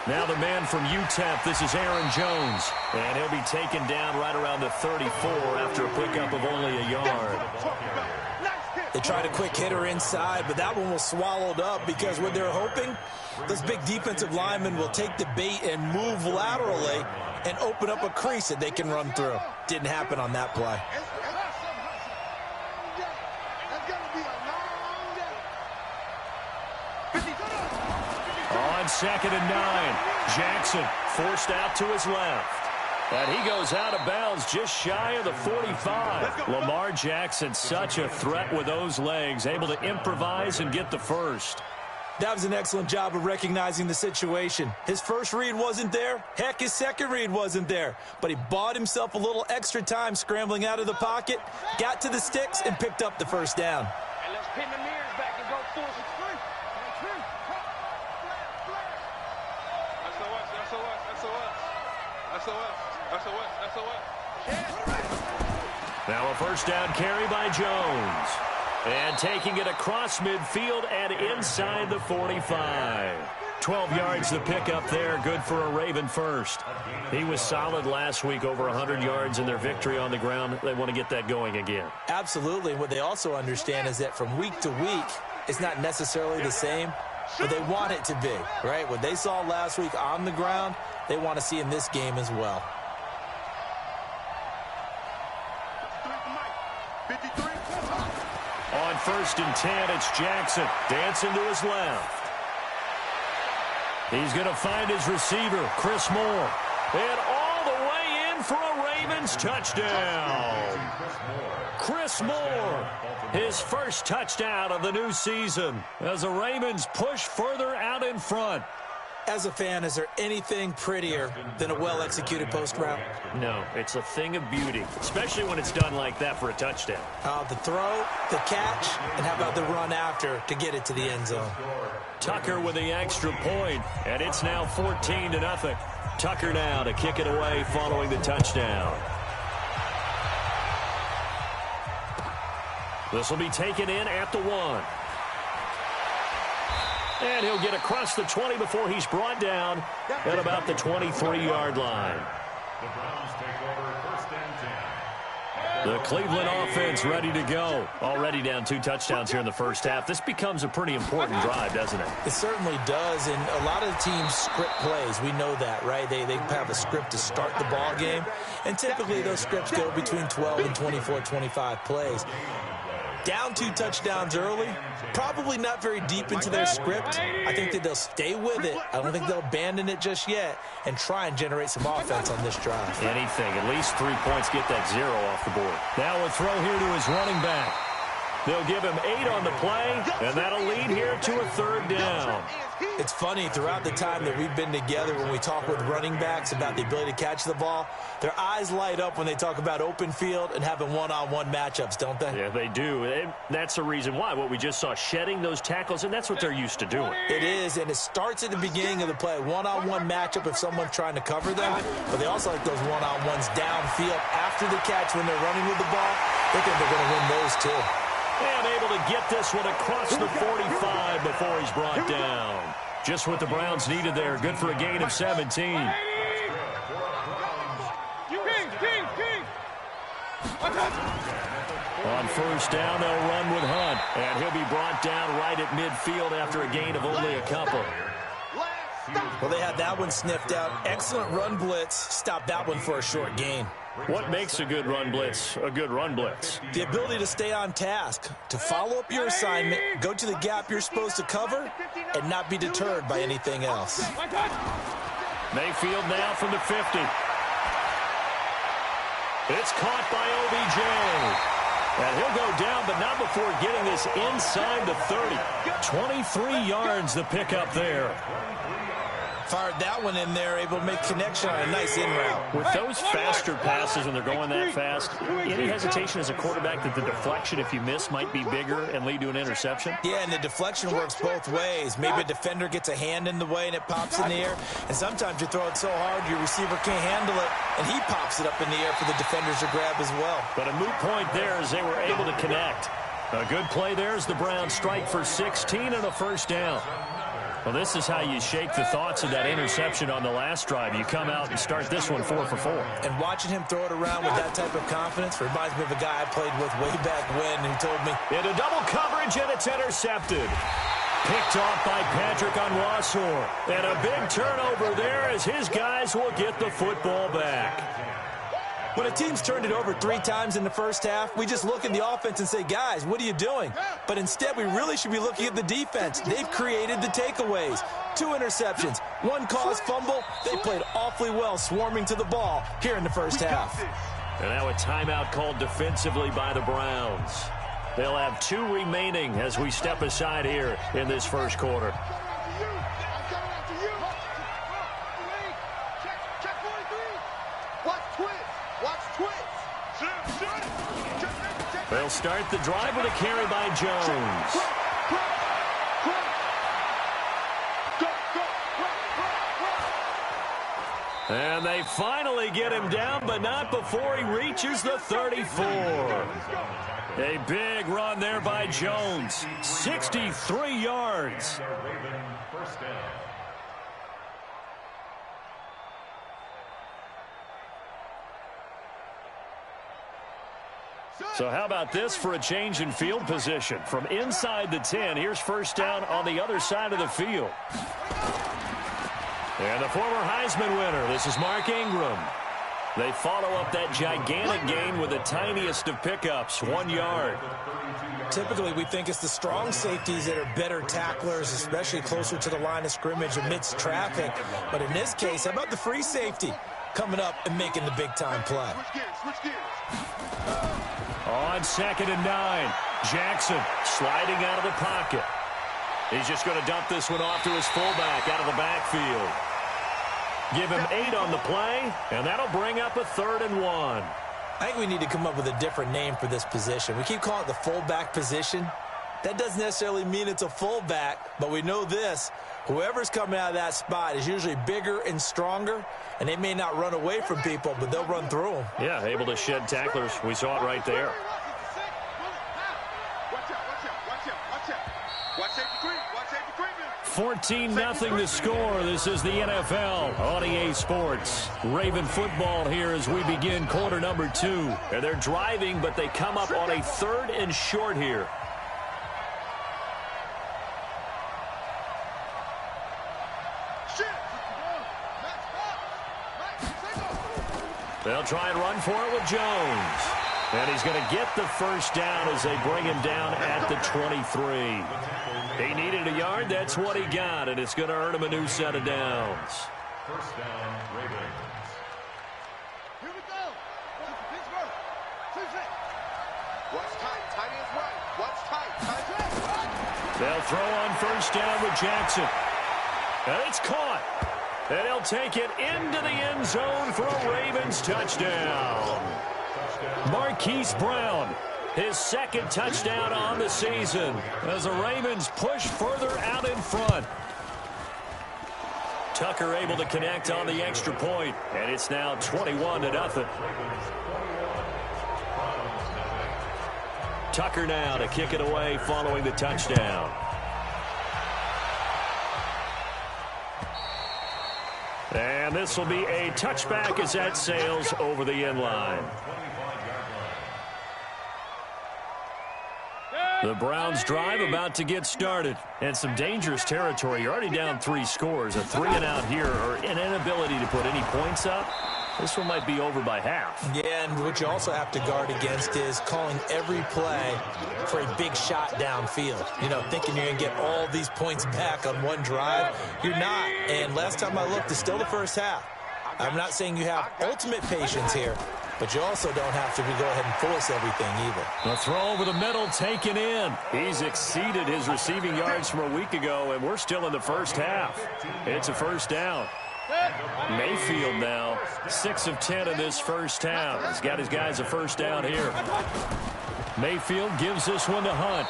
Now the man from UTEP, this is Aaron Jones. And he'll be taken down right around the 34 after a pickup of only a yard. They tried a quick hitter inside, but that one was swallowed up because what they're hoping, this big defensive lineman will take the bait and move laterally and open up a crease that they can run through. Didn't happen on that play. On second and 9, Jackson forced out to his left. And he goes out of bounds just shy of the 45. Lamar Jackson, such a threat with those legs, able to improvise and get the first. That was an excellent job of recognizing the situation. His first read wasn't there. Heck, his second read wasn't there. But he bought himself a little extra time scrambling out of the pocket, got to the sticks, and picked up the first down. And let's pin the mirrors back and go forward. Now a first down carry by Jones. And taking it across midfield and inside the 45. 12 yards the pickup there. Good for a Raven first. He was solid last week, over 100 yards in their victory on the ground. They want to get that going again. Absolutely. And what they also understand is that from week to week, it's not necessarily the same, but they want it to be, right? What they saw last week on the ground, they want to see in this game as well. 53. On 1st and 10, it's Jackson dancing to his left. He's going to find his receiver, Chris Moore. And all the way in for a Ravens touchdown. Chris Moore, his first touchdown of the new season as the Ravens push further out in front. As a fan, is there anything prettier than a well-executed post route? No, it's a thing of beauty, especially when it's done like that for a touchdown. The throw, the catch, and how about the run after to get it to the end zone? Tucker with the extra point, and it's now 14-0. Tucker now to kick it away following the touchdown. This will be taken in at the 1. And he'll get across the 20 before he's brought down at about the 23-yard line. The Browns take over 1st and 10. The Cleveland offense ready to go. Already down 2 touchdowns here in the first half. This becomes a pretty important drive, doesn't it? It certainly does, and a lot of the teams script plays. We know that, right? They have a script to start the ball game, and typically those scripts go between 12 and 24, 25 plays. Down 2 touchdowns early, probably not very deep into their script. I think that they'll stay with it. I don't think they'll abandon it just yet and try and generate some offense on this drive. Anything, at least 3 points, get that 0 off the board. Now a throw here to his running back. They'll give him 8 on the play, and that'll lead here to a 3rd down. It's funny, throughout the time that we've been together, when we talk with running backs about the ability to catch the ball, their eyes light up when they talk about open field and having one-on-one matchups, don't they? Yeah, they do. And that's the reason why. What we just saw, shedding those tackles, and that's what they're used to doing. It is, and it starts at the beginning of the play. One-on-one matchup if someone's trying to cover them, but they also like those one-on-ones downfield after the catch when they're running with the ball. They think they're going to win those too. And able to get this one across the 45 before he's brought down. Just what the Browns needed there. Good for a gain of 17. On 1st down, they'll run with Hunt. And he'll be brought down right at midfield after a gain of only a couple. Well, they had that one sniffed out. Excellent run blitz. Stopped that one for a short gain. What makes a good run blitz a good run blitz? The ability to stay on task, to follow up your assignment, go to the gap you're supposed to cover, and not be deterred by anything else. Mayfield now from the 50. It's caught by OBJ. And he'll go down, but not before getting this inside the 30. 23 yards the pickup there. Fired that one in there, able to make connection on a nice in route. With those faster passes when they're going that fast, any hesitation as a quarterback that the deflection, if you miss, might be bigger and lead to an interception? Yeah, and the deflection works both ways. Maybe a defender gets a hand in the way and it pops in the air. And sometimes you throw it so hard your receiver can't handle it, and he pops it up in the air for the defenders to grab as well. But a moot point there as they were able to connect. A good play there as the Browns strike for 16 and a 1st down. Well, this is how you shake the thoughts of that interception on the last drive. You come out and start this one 4 for 4. And watching him throw it around with that type of confidence reminds me of a guy I played with way back when who told me, into double coverage, and it's intercepted. Picked off by Patrick Onwuasor. And a big turnover there as his guys will get the football back. When a team's turned it over 3 times in the first half, we just look at the offense and say, guys, what are you doing? But instead, we really should be looking at the defense. They've created the takeaways. 2 interceptions, 1 caused fumble. They played awfully well swarming to the ball here in the first half. And now a timeout called defensively by the Browns. They'll have 2 remaining as we step aside here in this first quarter. They'll start the drive with a carry by Jones. And they finally get him down, but not before he reaches the 34. A big run there by Jones. 63 yards. So how about this for a change in field position? From inside the 10, here's first down on the other side of the field. And the former Heisman winner, this is Mark Ingram. They follow up that gigantic gain with the tiniest of pickups, 1 yard. Typically, we think it's the strong safeties that are better tacklers, especially closer to the line of scrimmage amidst traffic. But in this case, how about the free safety coming up and making the big-time play? On 2nd and 9, Jackson sliding out of the pocket. He's just going to dump this one off to his fullback out of the backfield. Give him 8 on the play, and that'll bring up a 3rd and 1. I think we need to come up with a different name for this position. We keep calling it the fullback position. That doesn't necessarily mean it's a fullback, but we know this. Whoever's coming out of that spot is usually bigger and stronger, and they may not run away from people, but they'll run through them. Yeah, able to shed tacklers. We saw it right there. 14-0 the score. This is the NFL on EA Sports. Raven football here as we begin quarter number 2. And they're driving, but they come up on a 3rd and short here. They'll try and run for it with Jones. And he's going to get the first down as they bring him down at the 23. He needed a yard. That's what he got, and it's going to earn him a new set of downs. First down, Ravens. Here we go. Pittsburgh. What's tight? Tight is right. What's tight? Tight is right. They'll throw on first down with Jackson. And it's caught. And he'll take it into the end zone for a Ravens touchdown. Marquise Brown, his 2nd touchdown on the season as the Ravens push further out in front. Tucker able to connect on the extra point, and it's now 21-0. Tucker now to kick it away following the touchdown. And this will be a touchback as that sails over the end line. The Browns drive about to get started. And some dangerous territory. You're already down 3 scores. A 3-and-out here or an inability to put any points up. This one might be over by half. Yeah, and what you also have to guard against is calling every play for a big shot downfield. You know, thinking you're going to get all these points back on one drive. You're not. And last time I looked, it's still the first half. I'm not saying you have ultimate patience here, but you also don't have to go ahead and force everything either. The throw over the middle taken in. He's exceeded his receiving yards from a week ago, and we're still in the first half. It's a first down. Mayfield now, 6 of 10 in this first half. He's got his guys a first down here. Mayfield gives this one to Hunt.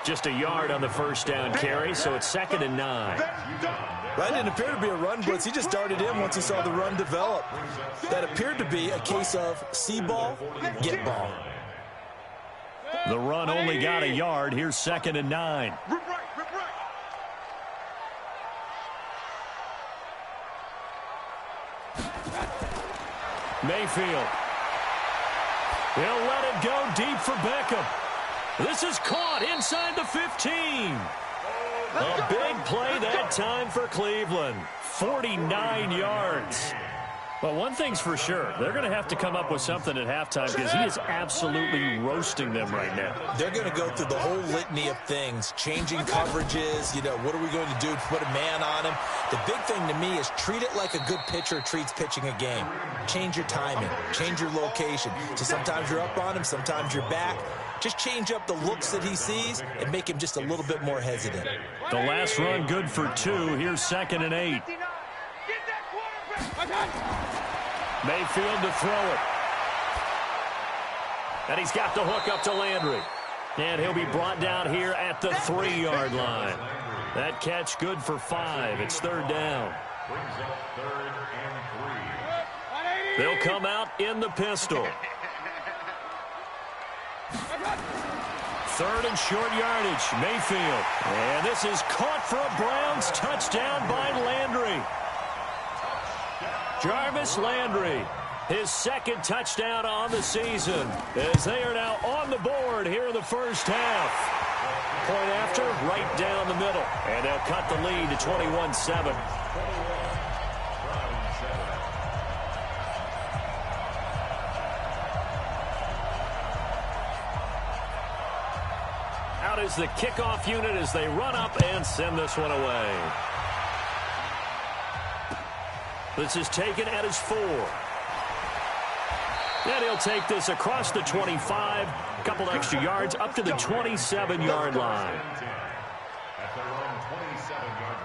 Just a yard on the first down carry, so it's 2nd and 9. That didn't appear to be a run blitz. He just darted in once he saw the run develop. That appeared to be a case of see ball, get ball. The run only got a yard. Here's 2nd and 9. Mayfield. He'll let it go deep for Beckham. This is caught inside the 15. A big play that time for Cleveland. 49 yards. Well, one thing's for sure. They're going to have to come up with something at halftime because he is absolutely roasting them right now. They're going to go through the whole litany of things, changing coverages, you know, what are we going to do to put a man on him? The big thing to me is treat it like a good pitcher treats pitching a game. Change your timing, change your location. So sometimes you're up on him, sometimes you're back. just change up the looks that he sees and make him just a little bit more hesitant. The last run good for 2. Here's 2nd and 8. Mayfield to throw it. And he's got the hook up to Landry. And he'll be brought down here at the 3-yard line. That catch good for 5. It's 3rd down. Brings up 3rd and 3. They'll come out in the pistol. 3rd and short yardage. Mayfield. And this is caught for a Browns touchdown by Landry. Jarvis Landry. His 2nd touchdown on the season as they are now on the board here in the first half. Point after, right down the middle. And they'll cut the lead to 21-7. Out is the kickoff unit as they run up and send this one away. This is taken at his 4. And he'll take this across the 25, a couple extra yards up to the 27-yard line. At their own 27-yard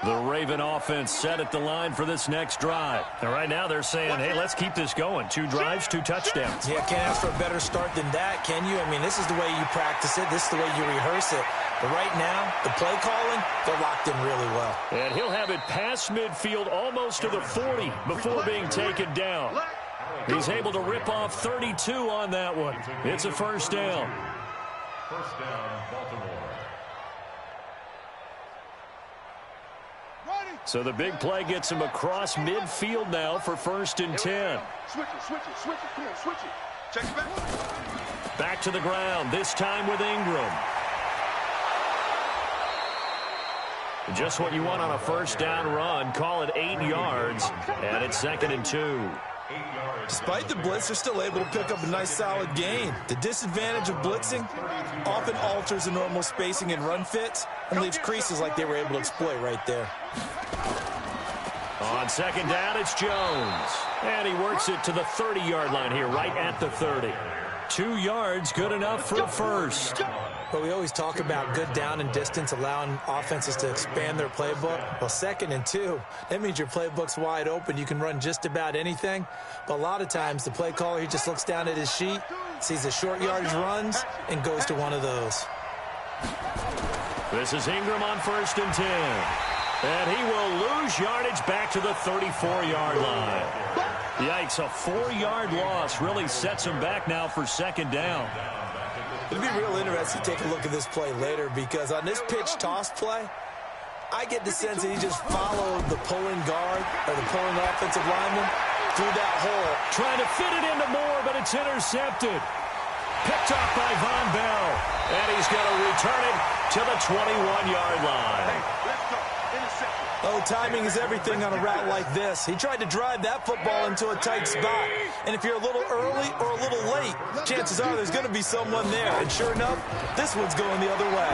line. The Raven offense set at the line for this next drive. And right now they're saying, hey, let's keep this going. 2 drives, 2 touchdowns. Yeah, can't ask for a better start than that, can you? I mean, this is the way you practice it. This is the way you rehearse it. But right now, the play calling, they're locked in really well. And he'll have it past midfield almost to the 40 before being taken down. He's able to rip off 32 on that one. It's a first down. First down, Baltimore. So the big play gets him across midfield now for 1st and 10. Switch it, switch it, switch it. Come on, switch it. Check it back. Back to the ground, this time with Ingram. Just what you want on a first down run. Call it 8 yards, and it's 2nd and 2. Despite the blitz, they're still able to pick up a nice solid gain. The disadvantage of blitzing often alters the normal spacing and run fits and leaves creases like they were able to exploit right there. On 2nd down, it's Jones. And he works it to the 30-yard line here, right at the 30. 2 yards, good enough for a first. But we always talk about good down and distance, allowing offenses to expand their playbook. Well, 2nd and 2, that means your playbook's wide open. You can run just about anything. But a lot of times, the play caller, he just looks down at his sheet, sees the short yardage runs, and goes to one of those. This is Ingram on 1st and 10. And he will lose yardage back to the 34-yard line. Yikes, a 4-yard loss really sets him back now for 2nd down. It'll be real interesting to take a look at this play later because on this pitch toss play, I get the sense that he just followed the pulling guard or the pulling offensive lineman through that hole. Trying to fit it into Moore, but it's intercepted. Picked off by Von Bell. And he's going to return it to the 21-yard line. Hey, let's go. Interception. Oh, timing is everything on a route like this. He tried to drive that football into a tight spot. And if you're a little early or a little late, chances are there's going to be someone there. And sure enough, this one's going the other way.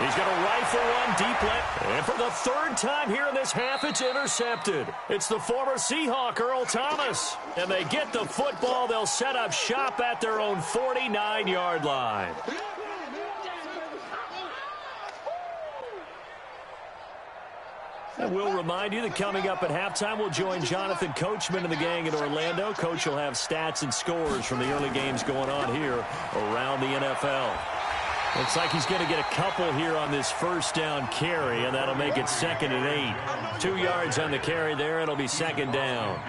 He's going to rifle one deep left. And for the 3rd time here in this half, it's intercepted. It's the former Seahawk, Earl Thomas. And they get the football. They'll set up shop at their own 49-yard line. And we'll remind you that coming up at halftime, we'll join Jonathan Coachman and the gang in Orlando. Coach will have stats and scores from the early games going on here around the NFL. Looks like he's going to get a couple here on this first down carry, and that'll make it 2nd and 8. 2 yards on the carry there. It'll be 2nd down.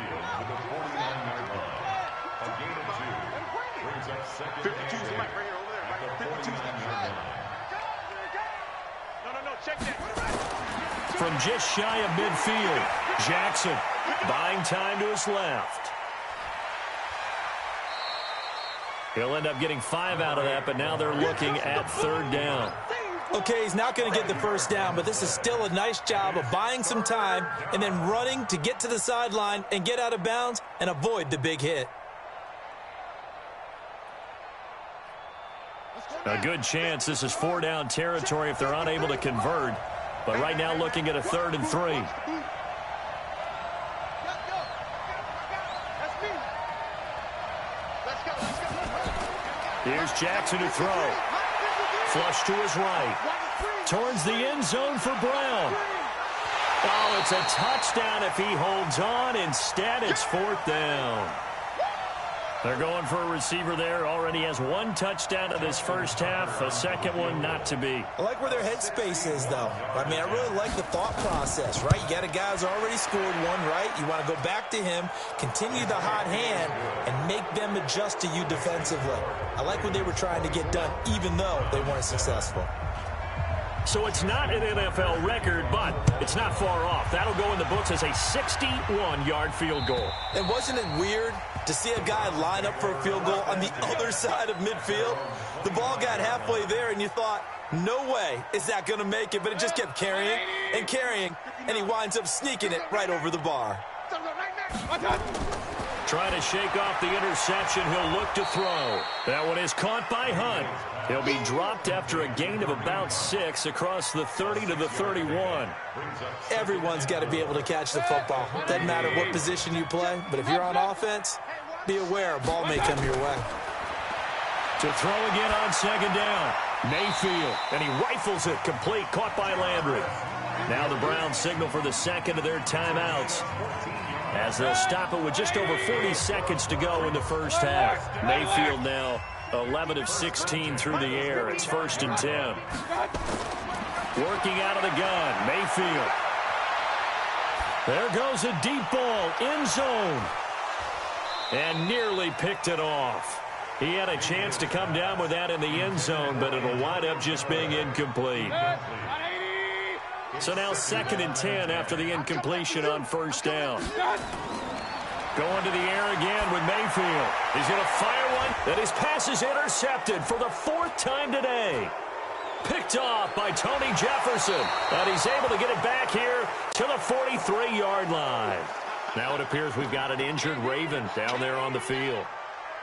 52's Mike right here over there. Mike. 52's No, check that. From just shy of midfield, Jackson buying time to his left. He'll end up getting 5 out of that, but now they're looking at 3rd down. Okay, he's not going to get the first down, but this is still a nice job of buying some time and then running to get to the sideline and get out of bounds and avoid the big hit. A good chance this is 4-down territory if they're unable to convert. But right now looking at a 3rd and 3. Here's Jackson to throw. Flush to his right. Towards the end zone for Brown. Oh, it's a touchdown if he holds on. Instead, it's 4th down. They're going for a receiver there. Already has 1 touchdown in this first half. A second one not to be. I like where their headspace is, though. I mean, I really like the thought process, right? You got a guy who's already scored one, right? You want to go back to him, continue the hot hand, and make them adjust to you defensively. I like what they were trying to get done, even though they weren't successful. So it's not an NFL record, but it's not far off. That'll go in the books as a 61-yard field goal. And wasn't it weird to see a guy line up for a field goal on the other side of midfield? The ball got halfway there, and you thought, no way is that going to make it, but it just kept carrying and carrying, and he winds up sneaking it right over the bar. Trying to shake off the interception. He'll look to throw. That one is caught by Hunt. He'll be dropped after a gain of about 6 across the 30 to the 31. Everyone's got to be able to catch the football. Doesn't matter what position you play, but if you're on offense, be aware a ball may come your way. To throw again on 2nd down. Mayfield, and he rifles it complete, caught by Landry. Now the Browns signal for the second of their timeouts, as they'll stop it with just over 40 seconds to go in the first half. Mayfield now 11 of 16 through the air. It's 1st and 10. Working out of the gun, Mayfield. There goes a deep ball, end zone. And nearly picked it off. He had a chance to come down with that in the end zone, but it'll wind up just being incomplete. So now 2nd and 10 after the incompletion on 1st down. Going to the air again with Mayfield. He's going to fire one. That his pass is intercepted for the 4th time today. Picked off by Tony Jefferson. And he's able to get it back here to the 43-yard line. Now it appears we've got an injured Raven down there on the field.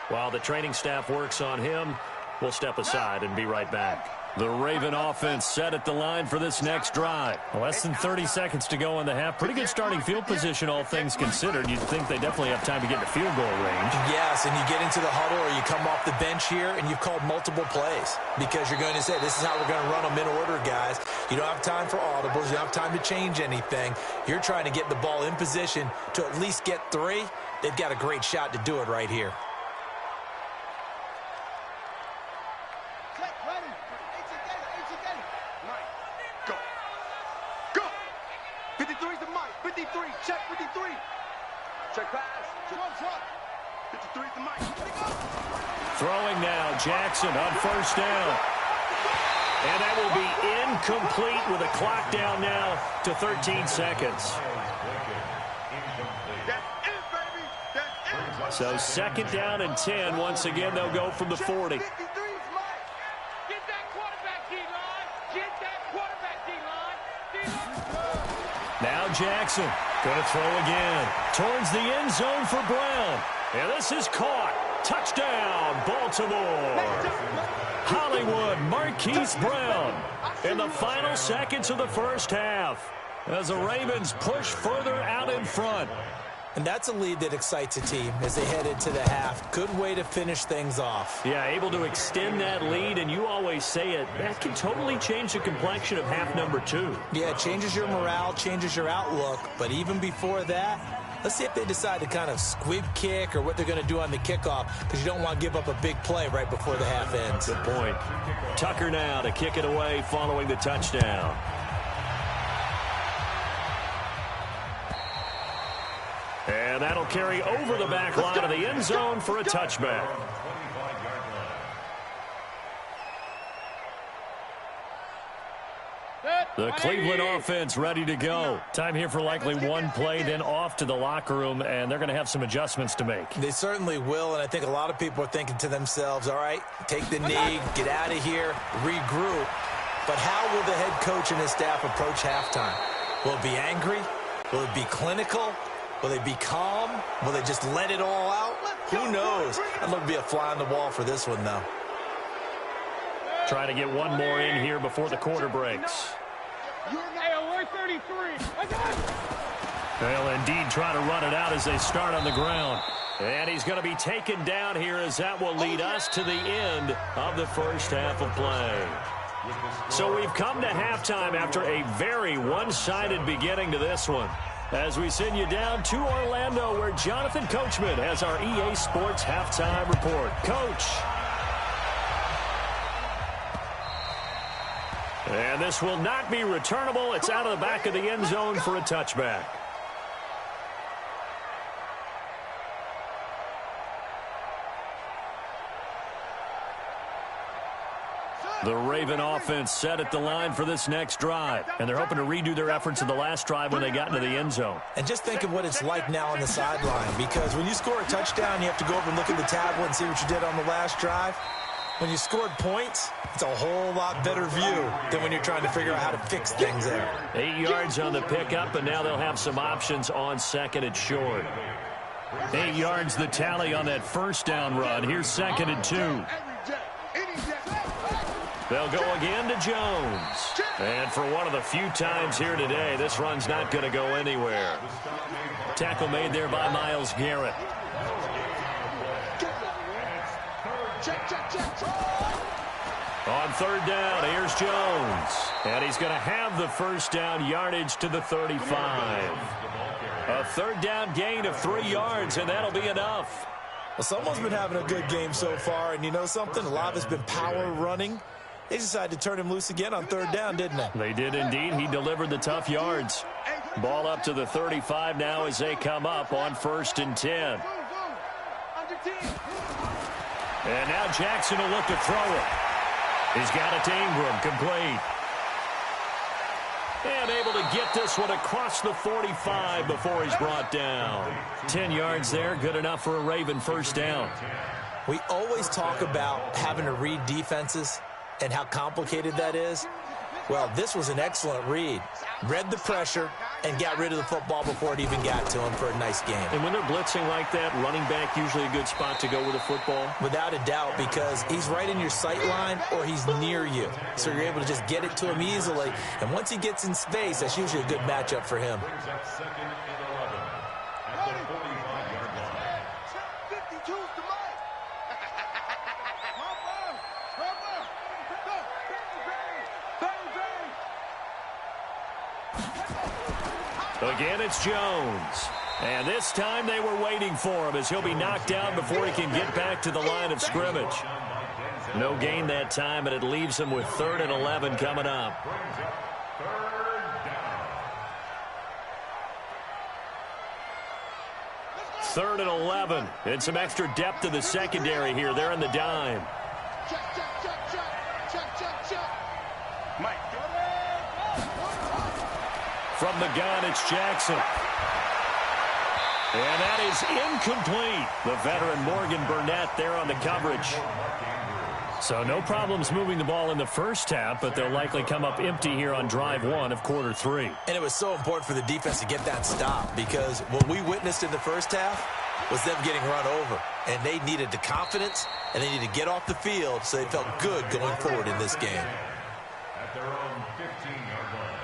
While the training staff works on him, we'll step aside and be right back. The Raven offense set at the line for this next drive. Less than 30 seconds to go in the half. Pretty good starting field position, all things considered. You'd think they definitely have time to get to field goal range. Yes, and you get into the huddle or you come off the bench here and you've called multiple plays because you're going to say, this is how we're going to run them in order, guys. You don't have time for audibles. You don't have time to change anything. You're trying to get the ball in position to at least get 3. They've got a great shot to do it right here. Check 53. Check pass. 53 is the mic. Throwing now, Jackson on 1st down. And that will be incomplete with a clock down now to 13 seconds. So 2nd down and 10. Once again, they'll go from the 40. Get that quarterback D-line. Get that quarterback D-line. Now Jackson going to throw again towards the end zone for Brown. And this is caught. Touchdown, Baltimore. Hollywood Marquise Brown in the final seconds of the first half as the Ravens push further out in front. And that's a lead that excites a team as they head into the half. Good way to finish things off. Yeah, able to extend that lead, and you always say it, that can totally change the complexion of half number 2. Yeah, it changes your morale, changes your outlook. But even before that, let's see if they decide to kind of squib kick or what they're going to do on the kickoff, because you don't want to give up a big play right before the half ends. Good point. Tucker now to kick it away following the touchdown. And that'll carry over the back line of the end zone for a touchback. The Cleveland offense ready to go. Time here for likely one play, then off to the locker room, and they're going to have some adjustments to make. They certainly will, and I think a lot of people are thinking to themselves, all right, take the knee, get out of here, regroup. But how will the head coach and his staff approach halftime? Will it be angry? Will it be clinical? Will they be calm? Will they just let it all out? Who knows? I'd love to be a fly on the wall for this one, though. Trying to get one more in here before the quarter breaks. They'll indeed try to run it out as they start on the ground. And he's going to be taken down here as that will lead us to the end of the first half of play. So we've come to halftime after a very one-sided beginning to this one. As we send you down to Orlando, where Jonathan Coachman has our EA Sports halftime report. Coach. And this will not be returnable. It's out of the back of the end zone for a touchback. The Raven offense set at the line for this next drive, and they're hoping to redo their efforts in the last drive when they got into the end zone. And just think of what it's like now on the sideline, because when you score a touchdown, you have to go over and look at the tablet and see what you did on the last drive. When you scored points, it's a whole lot better view than when you're trying to figure out how to fix things there. 8 yards on the pickup, and now they'll have some options on second and short. 8 yards the tally on that first down run. Here's second and 2. They'll go again to Jones. And for one of the few times here today, this run's not going to go anywhere. Tackle made there by Myles Garrett. On third down, here's Jones. And he's going to have the first down yardage to the 35. A third down gain of 3 yards, and that'll be enough. Well, someone's been having a good game so far, and you know something? A lot of it's been power running. They decided to turn him loose again on third down, didn't they? They did indeed. He delivered the tough yards. Ball up to the 35 now as they come up on 1st and 10. And now Jackson will look to throw it. He's got it to Ingram, complete. And able to get this one across the 45 before he's brought down. 10 yards there, good enough for a Raven first down. We always talk about having to read defenses and how complicated that is. Well, this was an excellent read. Read the pressure and got rid of the football before it even got to him for a nice game. And when they're blitzing like that, running back usually a good spot to go with the football? Without a doubt, because he's right in your sight line or he's near you. So you're able to just get it to him easily. And once he gets in space, that's usually a good matchup for him. Again, it's Jones. And this time they were waiting for him as he'll be knocked down before he can get back to the line of scrimmage. No gain that time, and it leaves him with 3rd and 11 coming up. Third and 11. And some extra depth to the secondary here. They're in the dime. From the gun, it's Jackson. And that is incomplete. The veteran Morgan Burnett there on the coverage. So no problems moving the ball in the first half, but they'll likely come up empty here on drive 1 of quarter 3. And it was so important for the defense to get that stop, because what we witnessed in the first half was them getting run over. And they needed the confidence, and they needed to get off the field so they felt good going forward in this game. At their own 15-yard line.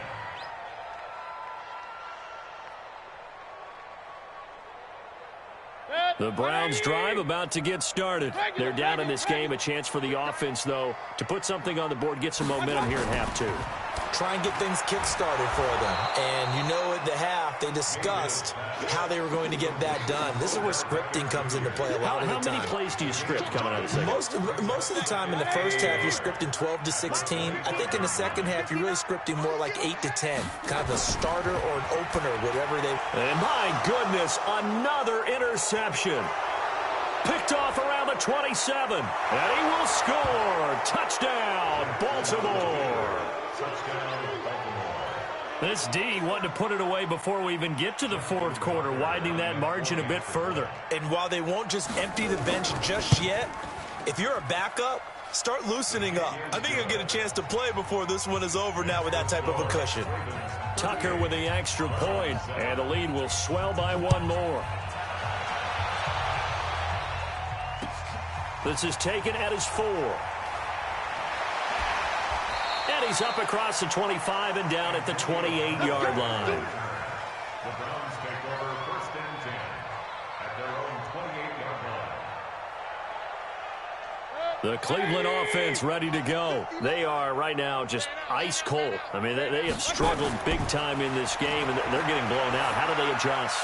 The Browns drive about to get started. They're down in this game. A chance for the offense, though, to put something on the board, get some momentum here in half 2. Try and get things kick-started for them. And you know at the half, they discussed how they were going to get that done. This is where scripting comes into play a lot of the time. How many plays do you script coming out of the second? Most of the time in the first half, you're scripting 12 to 16. I think in the second half, you're really scripting more like 8 to 10. Kind of a starter or an opener, whatever they... And my goodness, another interception. Picked off around the 27. And he will score. Touchdown, Baltimore. This D wanted to put it away before we even get to the fourth quarter, widening that margin a bit further. And while they won't just empty the bench just yet, if you're a backup, start loosening up. I think you'll get a chance to play before this one is over now with that type of a cushion. Tucker with the extra point, and the lead will swell by 1 more. This is taken at his 4. And he's up across the 25 and down at the 28-yard line. The Browns take over 1st and 10 at their own 28-yard The Cleveland offense ready to go. They are right now just ice cold. I mean, they have struggled big time in this game, and they're getting blown out. How do they adjust?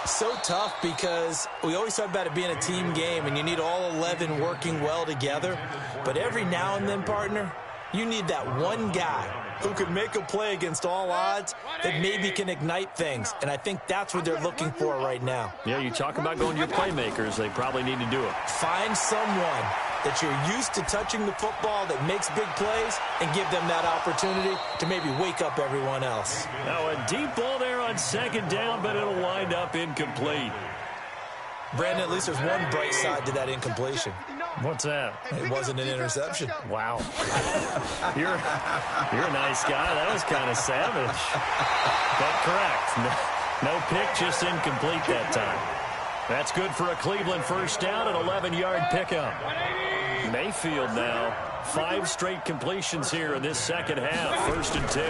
So tough because we always talk about it being a team game, and you need all 11 working well together. But every now and then, partner, you need that one guy who can make a play against all odds that maybe can ignite things. And I think that's what they're looking for right now. Yeah, you talk about going to your playmakers. They probably need to do it. Find someone that you're used to touching the football that makes big plays and give them that opportunity to maybe wake up everyone else. Now a deep ball there on second down, but it'll wind up incomplete. Brandon, at least there's one bright side to that incompletion. What's that? It wasn't an interception. Wow. You're a nice guy. That was kind of savage. But correct. No pick, just incomplete that time. That's good for a Cleveland first down, an 11-yard pickup. Mayfield now, 5 straight completions here in this second half, 1st and 10.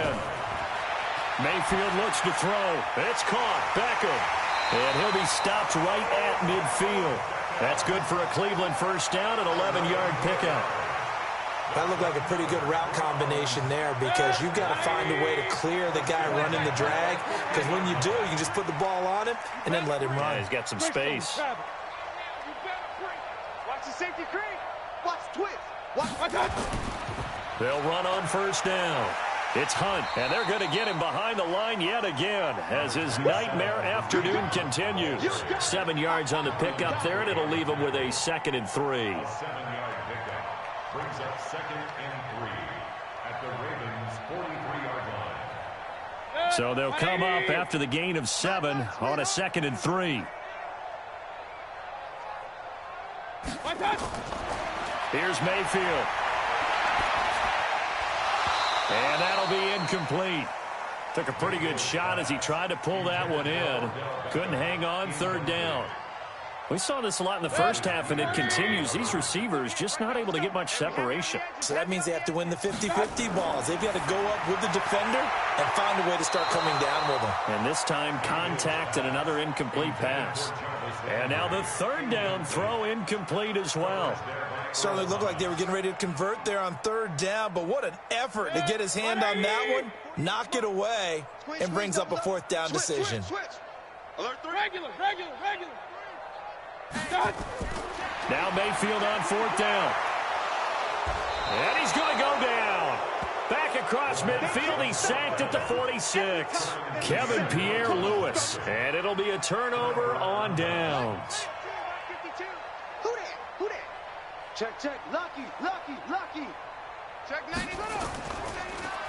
Mayfield looks to throw. It's caught. Beckham. And he'll be stopped right at midfield. That's good for a Cleveland first down, an 11-yard pickup. That looked like a pretty good route combination there because you've got to find a way to clear the guy running the drag, because when you do, you can just put the ball on him and then let him run. Yeah, he's got some space. Watch the safety creep. Watch twist. Watch that. They'll run on first down. It's Hunt, and they're going to get him behind the line yet again as his nightmare afternoon continues. 7 yards on the pickup there, and it'll leave him with a 2nd and 3. 7-yard pickup brings up 2nd and 3 at the Ravens' 43-yard line. So they'll come up after the gain of 7 on a 2nd and 3. Here's Mayfield. And that'll be incomplete. Took a pretty good shot as he tried to pull that one in. Couldn't hang on, 3rd down. We saw this a lot in the first half, and it continues. These receivers just not able to get much separation. So that means they have to win the 50-50 balls. They've got to go up with the defender and find a way to start coming down with them. And this time, contact and another incomplete pass. And now the 3rd down throw incomplete as well. Certainly looked like they were getting ready to convert there on 3rd down, but what an effort to get his hand on that one, knock it away, and brings up a 4th down decision. Alert 3. Regular. Now Mayfield on 4th down. And he's going to go down. Back across midfield, he's sacked at the 46. Kevin Pierre-Louis, and it'll be a turnover on downs. Who that? Check. Lucky. Check 90.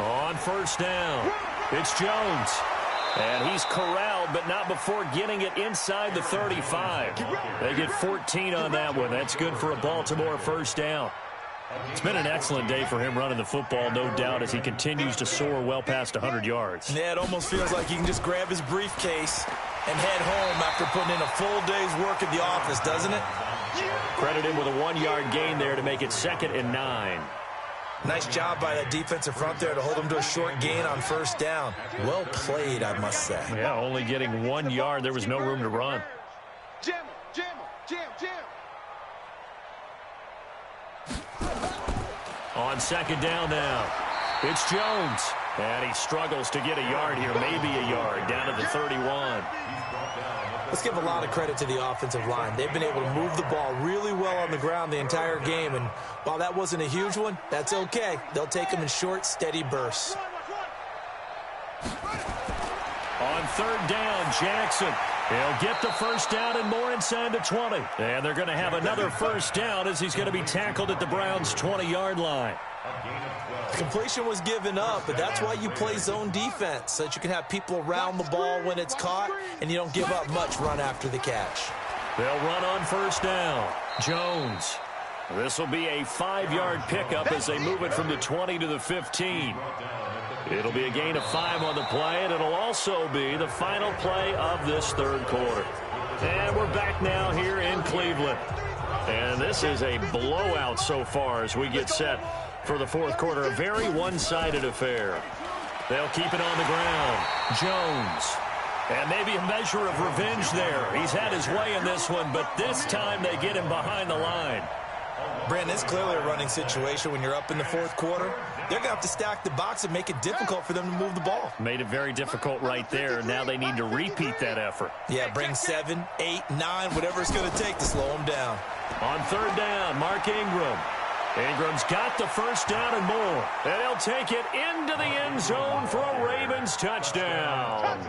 On 1st down, it's Jones. And he's corralled, but not before getting it inside the 35. They get 14 on that one. That's good for a Baltimore 1st down. It's been an excellent day for him running the football, no doubt, as he continues to soar well past 100 yards. Yeah, it almost feels like he can just grab his briefcase and head home after putting in a full day's work at the office, doesn't it? Credit him with a 1-yard gain there to make it 2nd and 9. Nice job by that defensive front there to hold him to a short gain on 1st down. Well played, I must say. Yeah, only getting 1 yard. There was no room to run. Jam. On 2nd down now, it's Jones. And he struggles to get a yard here, maybe a yard, down to the 31. Let's give a lot of credit to the offensive line. They've been able to move the ball really well on the ground the entire game, and while that wasn't a huge one, that's okay. They'll take them in short, steady bursts. On 3rd down, Jackson. He'll get the 1st down and more inside the 20. And they're going to have another 1st down as he's going to be tackled at the Browns' 20-yard line. Completion was given up, but that's why you play zone defense, so that you can have people around the ball when it's caught, and you don't give up much run after the catch. They'll run on 1st down. Jones. This will be a 5-yard pickup as they move it from the 20 to the 15. It'll be a gain of 5 on the play, and it'll also be the final play of this 3rd quarter. And we're back now here in Cleveland. And this is a blowout so far as we get set for the 4th quarter. A very one-sided affair. They'll keep it on the ground. Jones. And maybe a measure of revenge there. He's had his way in this one, but this time they get him behind the line. Brandon, it's clearly a running situation when you're up in the fourth quarter. They're going to have to stack the box and make it difficult for them to move the ball. Made it very difficult right there. Now they need to repeat that effort. Yeah, bring 7, 8, 9, whatever it's going to take to slow them down. On third down, Mark Ingram. Ingram's got the first down and more. And he'll take it into the end zone for a Ravens touchdown.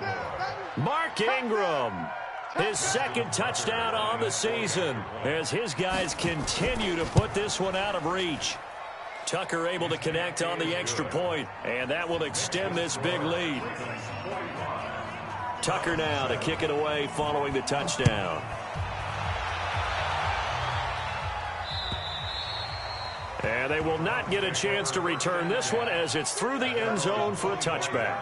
Mark Ingram, his second touchdown on the season as his guys continue to put this one out of reach. Tucker able to connect on the extra point, and that will extend this big lead. Tucker now to kick it away following the touchdown. And they will not get a chance to return this one as it's through the end zone for a touchback.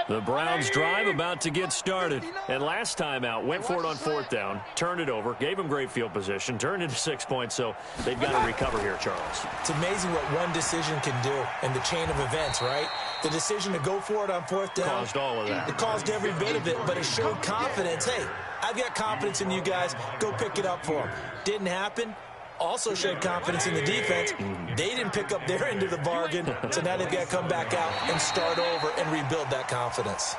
The Browns drive about to get started. And last time out, went for it on fourth down, turned it over, gave them great field position, turned into 6 points, so they've got to recover here, Charles. It's amazing what one decision can do in the chain of events, right? The decision to go for it on fourth down. Caused all of that. It caused every bit of it, but it showed confidence. Hey, I've got confidence in you guys. Go pick it up for them. Didn't happen. Also showed confidence in the defense. They didn't pick up their end of the bargain, so now they've got to come back out and start over and rebuild that confidence.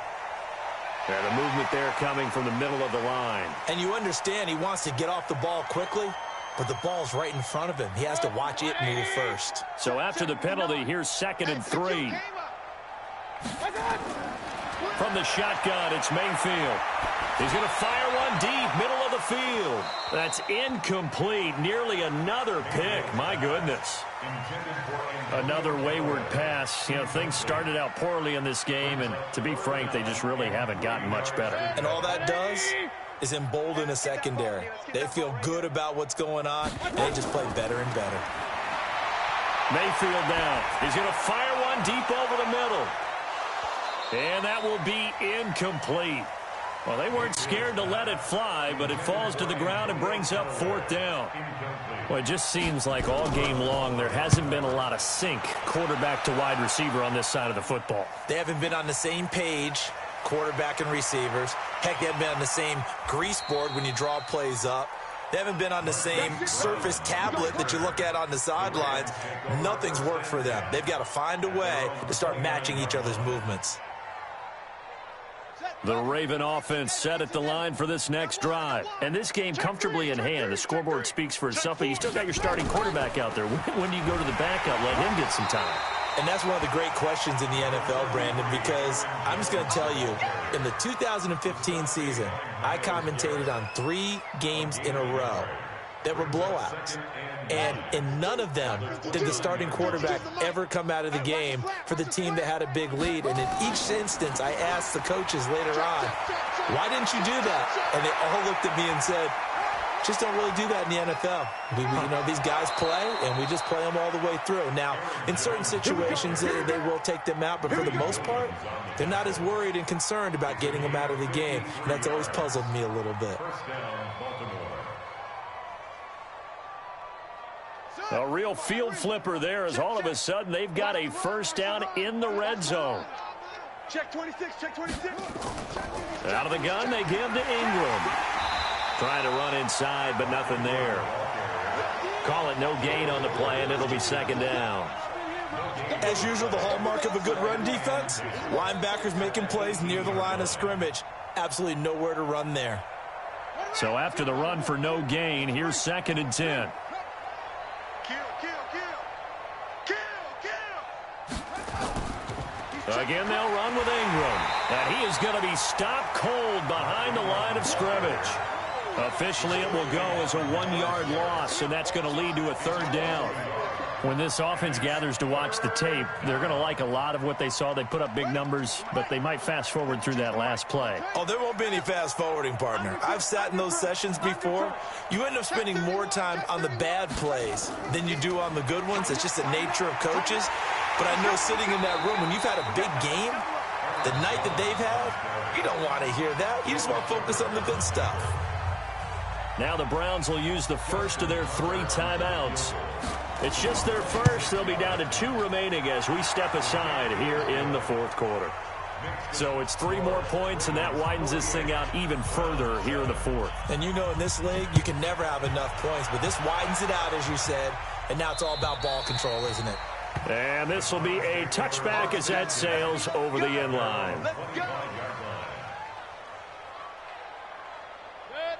And a movement there coming from the middle of the line. And you understand he wants to get off the ball quickly, but the ball's right in front of him. He has to watch it move first. So after the penalty, here's 2nd and 3. From the shotgun, it's Mayfield. He's going to fire one deep, middle of the field. That's incomplete. Nearly another pick. My goodness. Another wayward pass. You know, things started out poorly in this game, and to be frank, they just really haven't gotten much better. And all that does is embolden a secondary. They feel good about what's going on, and they just play better and better. Mayfield down. He's going to fire one deep over the middle. And that will be incomplete. Well, they weren't scared to let it fly, but it falls to the ground and brings up 4th down. Well, it just seems like all game long there hasn't been a lot of sync quarterback to wide receiver on this side of the football. They haven't been on the same page, quarterback and receivers. Heck, they haven't been on the same grease board when you draw plays up. They haven't been on the same Surface tablet that you look at on the sidelines. Nothing's worked for them. They've got to find a way to start matching each other's movements. The Raven offense set at the line for this next drive. And this game comfortably in hand. The scoreboard speaks for itself, but you still got your starting quarterback out there. When do you go to the backup, let him get some time? And that's one of the great questions in the NFL, Brandon, because I'm just going to tell you, in the 2015 season, I commentated on 3 games in a row that were blowouts. And in none of them did the starting quarterback ever come out of the game for the team that had a big lead. And in each instance, I asked the coaches later on, why didn't you do that? And they all looked at me and said, just don't really do that in the NFL. You know, these guys play, and we just play them all the way through. Now, in certain situations, they will take them out, but for the most part, they're not as worried and concerned about getting them out of the game. And that's always puzzled me a little bit. A real field flipper there as all of a sudden they've got a first down in the red zone. Check 26, check 26. Out of the gun, they give to Ingram. Trying to run inside, but nothing there. Call it no gain on the play, and it'll be 2nd down. As usual, the hallmark of a good run defense, linebackers making plays near the line of scrimmage. Absolutely nowhere to run there. So after the run for no gain, here's 2nd and 10. Again, they'll run with Ingram. And he is going to be stopped cold behind the line of scrimmage. Officially, it will go as a 1-yard loss, and that's going to lead to a 3rd down. When this offense gathers to watch the tape, they're going to like a lot of what they saw. They put up big numbers, but they might fast forward through that last play. Oh, there won't be any fast forwarding, partner. I've sat in those sessions before. You end up spending more time on the bad plays than you do on the good ones. It's just the nature of coaches. But I know sitting in that room, when you've had a big game, the night that they've had, you don't want to hear that. You just want to focus on the good stuff. Now the Browns will use the first of their 3 timeouts. It's just their first. They'll be down to 2 remaining as we step aside here in the fourth quarter. So it's 3 more points, and that widens this thing out even further here in the fourth. And you know, in this league, you can never have enough points, but this widens it out, as you said, and now it's all about ball control, isn't it? And this will be a touchback as that sails over the end line.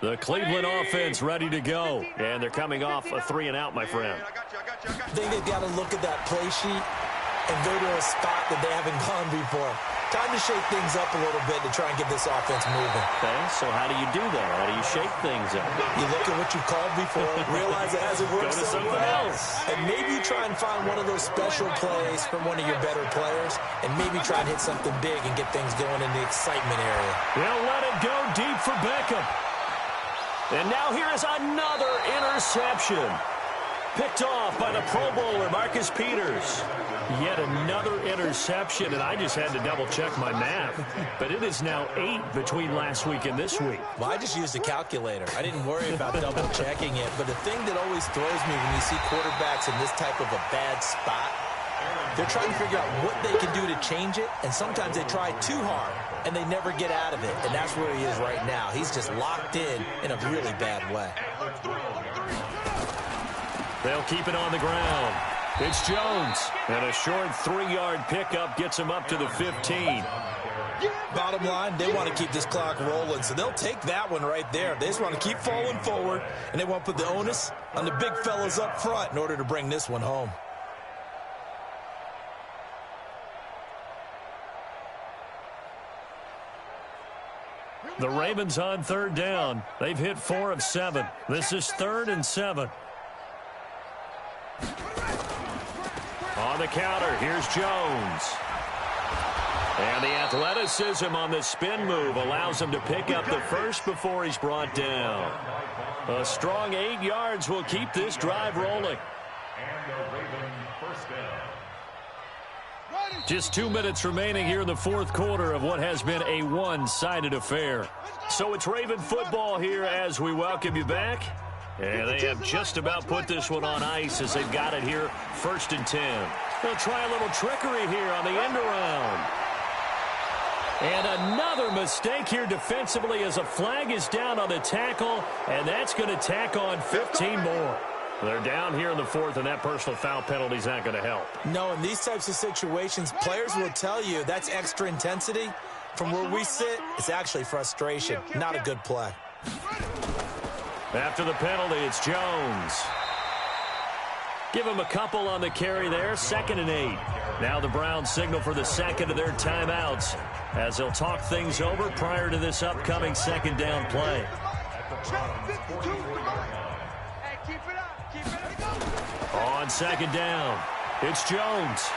The Cleveland offense ready to go, and they're coming off a 3-and-out, my friend. I think they've got to look at that play sheet and go to a spot that they haven't gone before. Time to shake things up a little bit to try and get this offense moving. Okay, so how do you do that? How do you shake things up? You look at what you called before, realize it hasn't worked so well, and maybe you try and find one of those special plays from one of your better players, and maybe try and hit something big and get things going in the excitement area. They'll let it go deep for Beckham. And now here is another interception. Picked off by the Pro Bowler, Marcus Peters. Yet another interception, and I just had to double-check my math. But it is now 8 between last week and this week. Well, I just used a calculator. I didn't worry about double-checking it. But the thing that always throws me when you see quarterbacks in this type of a bad spot, they're trying to figure out what they can do to change it, and sometimes they try too hard, and they never get out of it. And that's where he is right now. He's just locked in a really bad way. They'll keep it on the ground. It's Jones. And a short 3-yard pickup gets him up to the 15. Bottom line, they want to keep this clock rolling, so they'll take that one right there. They just want to keep falling forward, and they want to put the onus on the big fellas up front in order to bring this one home. The Ravens on 3rd down. They've hit 4 of 7. This is 3rd and 7. On the counter, here's Jones. And the athleticism on the spin move allows him to pick up the first before he's brought down. A strong 8 yards will keep this drive rolling. Just 2 minutes remaining here in the fourth quarter of what has been a one-sided affair. So it's Raven football here as we welcome you back. And they have just about put this one on ice as they've got it here, 1st and 10. They'll try a little trickery here on the end around. And another mistake here defensively as a flag is down on the tackle, and that's going to tack on 15 more. They're down here in the fourth, and that personal foul penalty is not going to help. No, in these types of situations, players will tell you that's extra intensity. From where we sit, it's actually frustration, not a good play. After the penalty, it's Jones. Give him a couple on the carry there, 2nd and 8. Now the Browns signal for the second of their timeouts as they'll talk things over prior to this upcoming 2nd down play. On 2nd down, it's Jones.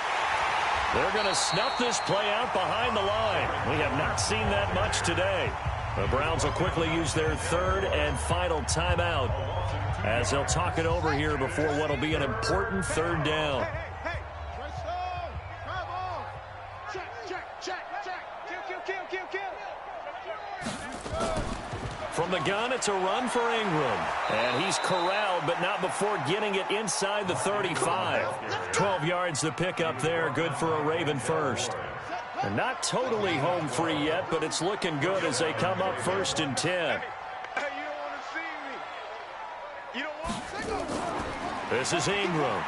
They're going to snuff this play out behind the line. We have not seen that much today. The Browns will quickly use their 3rd and final timeout as they'll talk it over here before what will be an important 3rd down. From the gun, it's a run for Ingram. And he's corralled, but not before getting it inside the 35. 12 yards to pick up there, good for a Raven first. And not totally home free yet, but it's looking good as they come up 1st and 10. This is Ingram.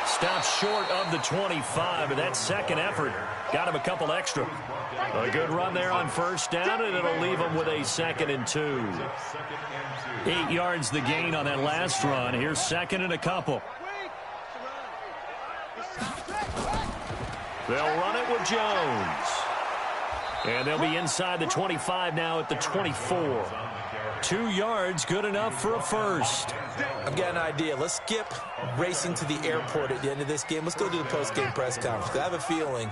Stops short of the 25, but that second effort got him a couple extra. A good run there on 1st down, and it'll leave him with a 2nd and 2. 8 yards the gain on that last run. Here's 2nd and a couple. They'll run it with Jones. And they'll be inside the 25 now at the 24. 2 yards, good enough for a first. I've got an idea. Let's skip racing to the airport at the end of this game. Let's go to the post-game press conference. I have a feeling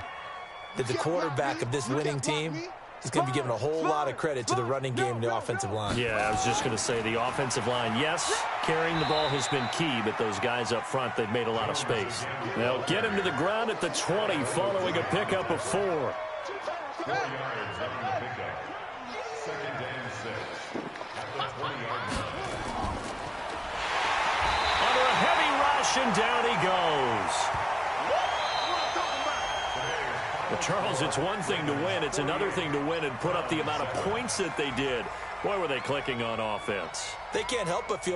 that the quarterback of this winning team is going to be given a whole lot of credit to the running game and the offensive line. Yeah, I was just going to say the offensive line, yes, carrying the ball has been key, but those guys up front, they've made a lot of space. They'll get him to the ground at the 20 following a pickup of 4. 4 yards after the pickup. 2nd and 6 at the 20-yard line. reception. Down he goes. Well, Charles, it's one thing to win. It's another thing to win and put up the amount of points that they did. Boy, were they clicking on offense. They can't help but feel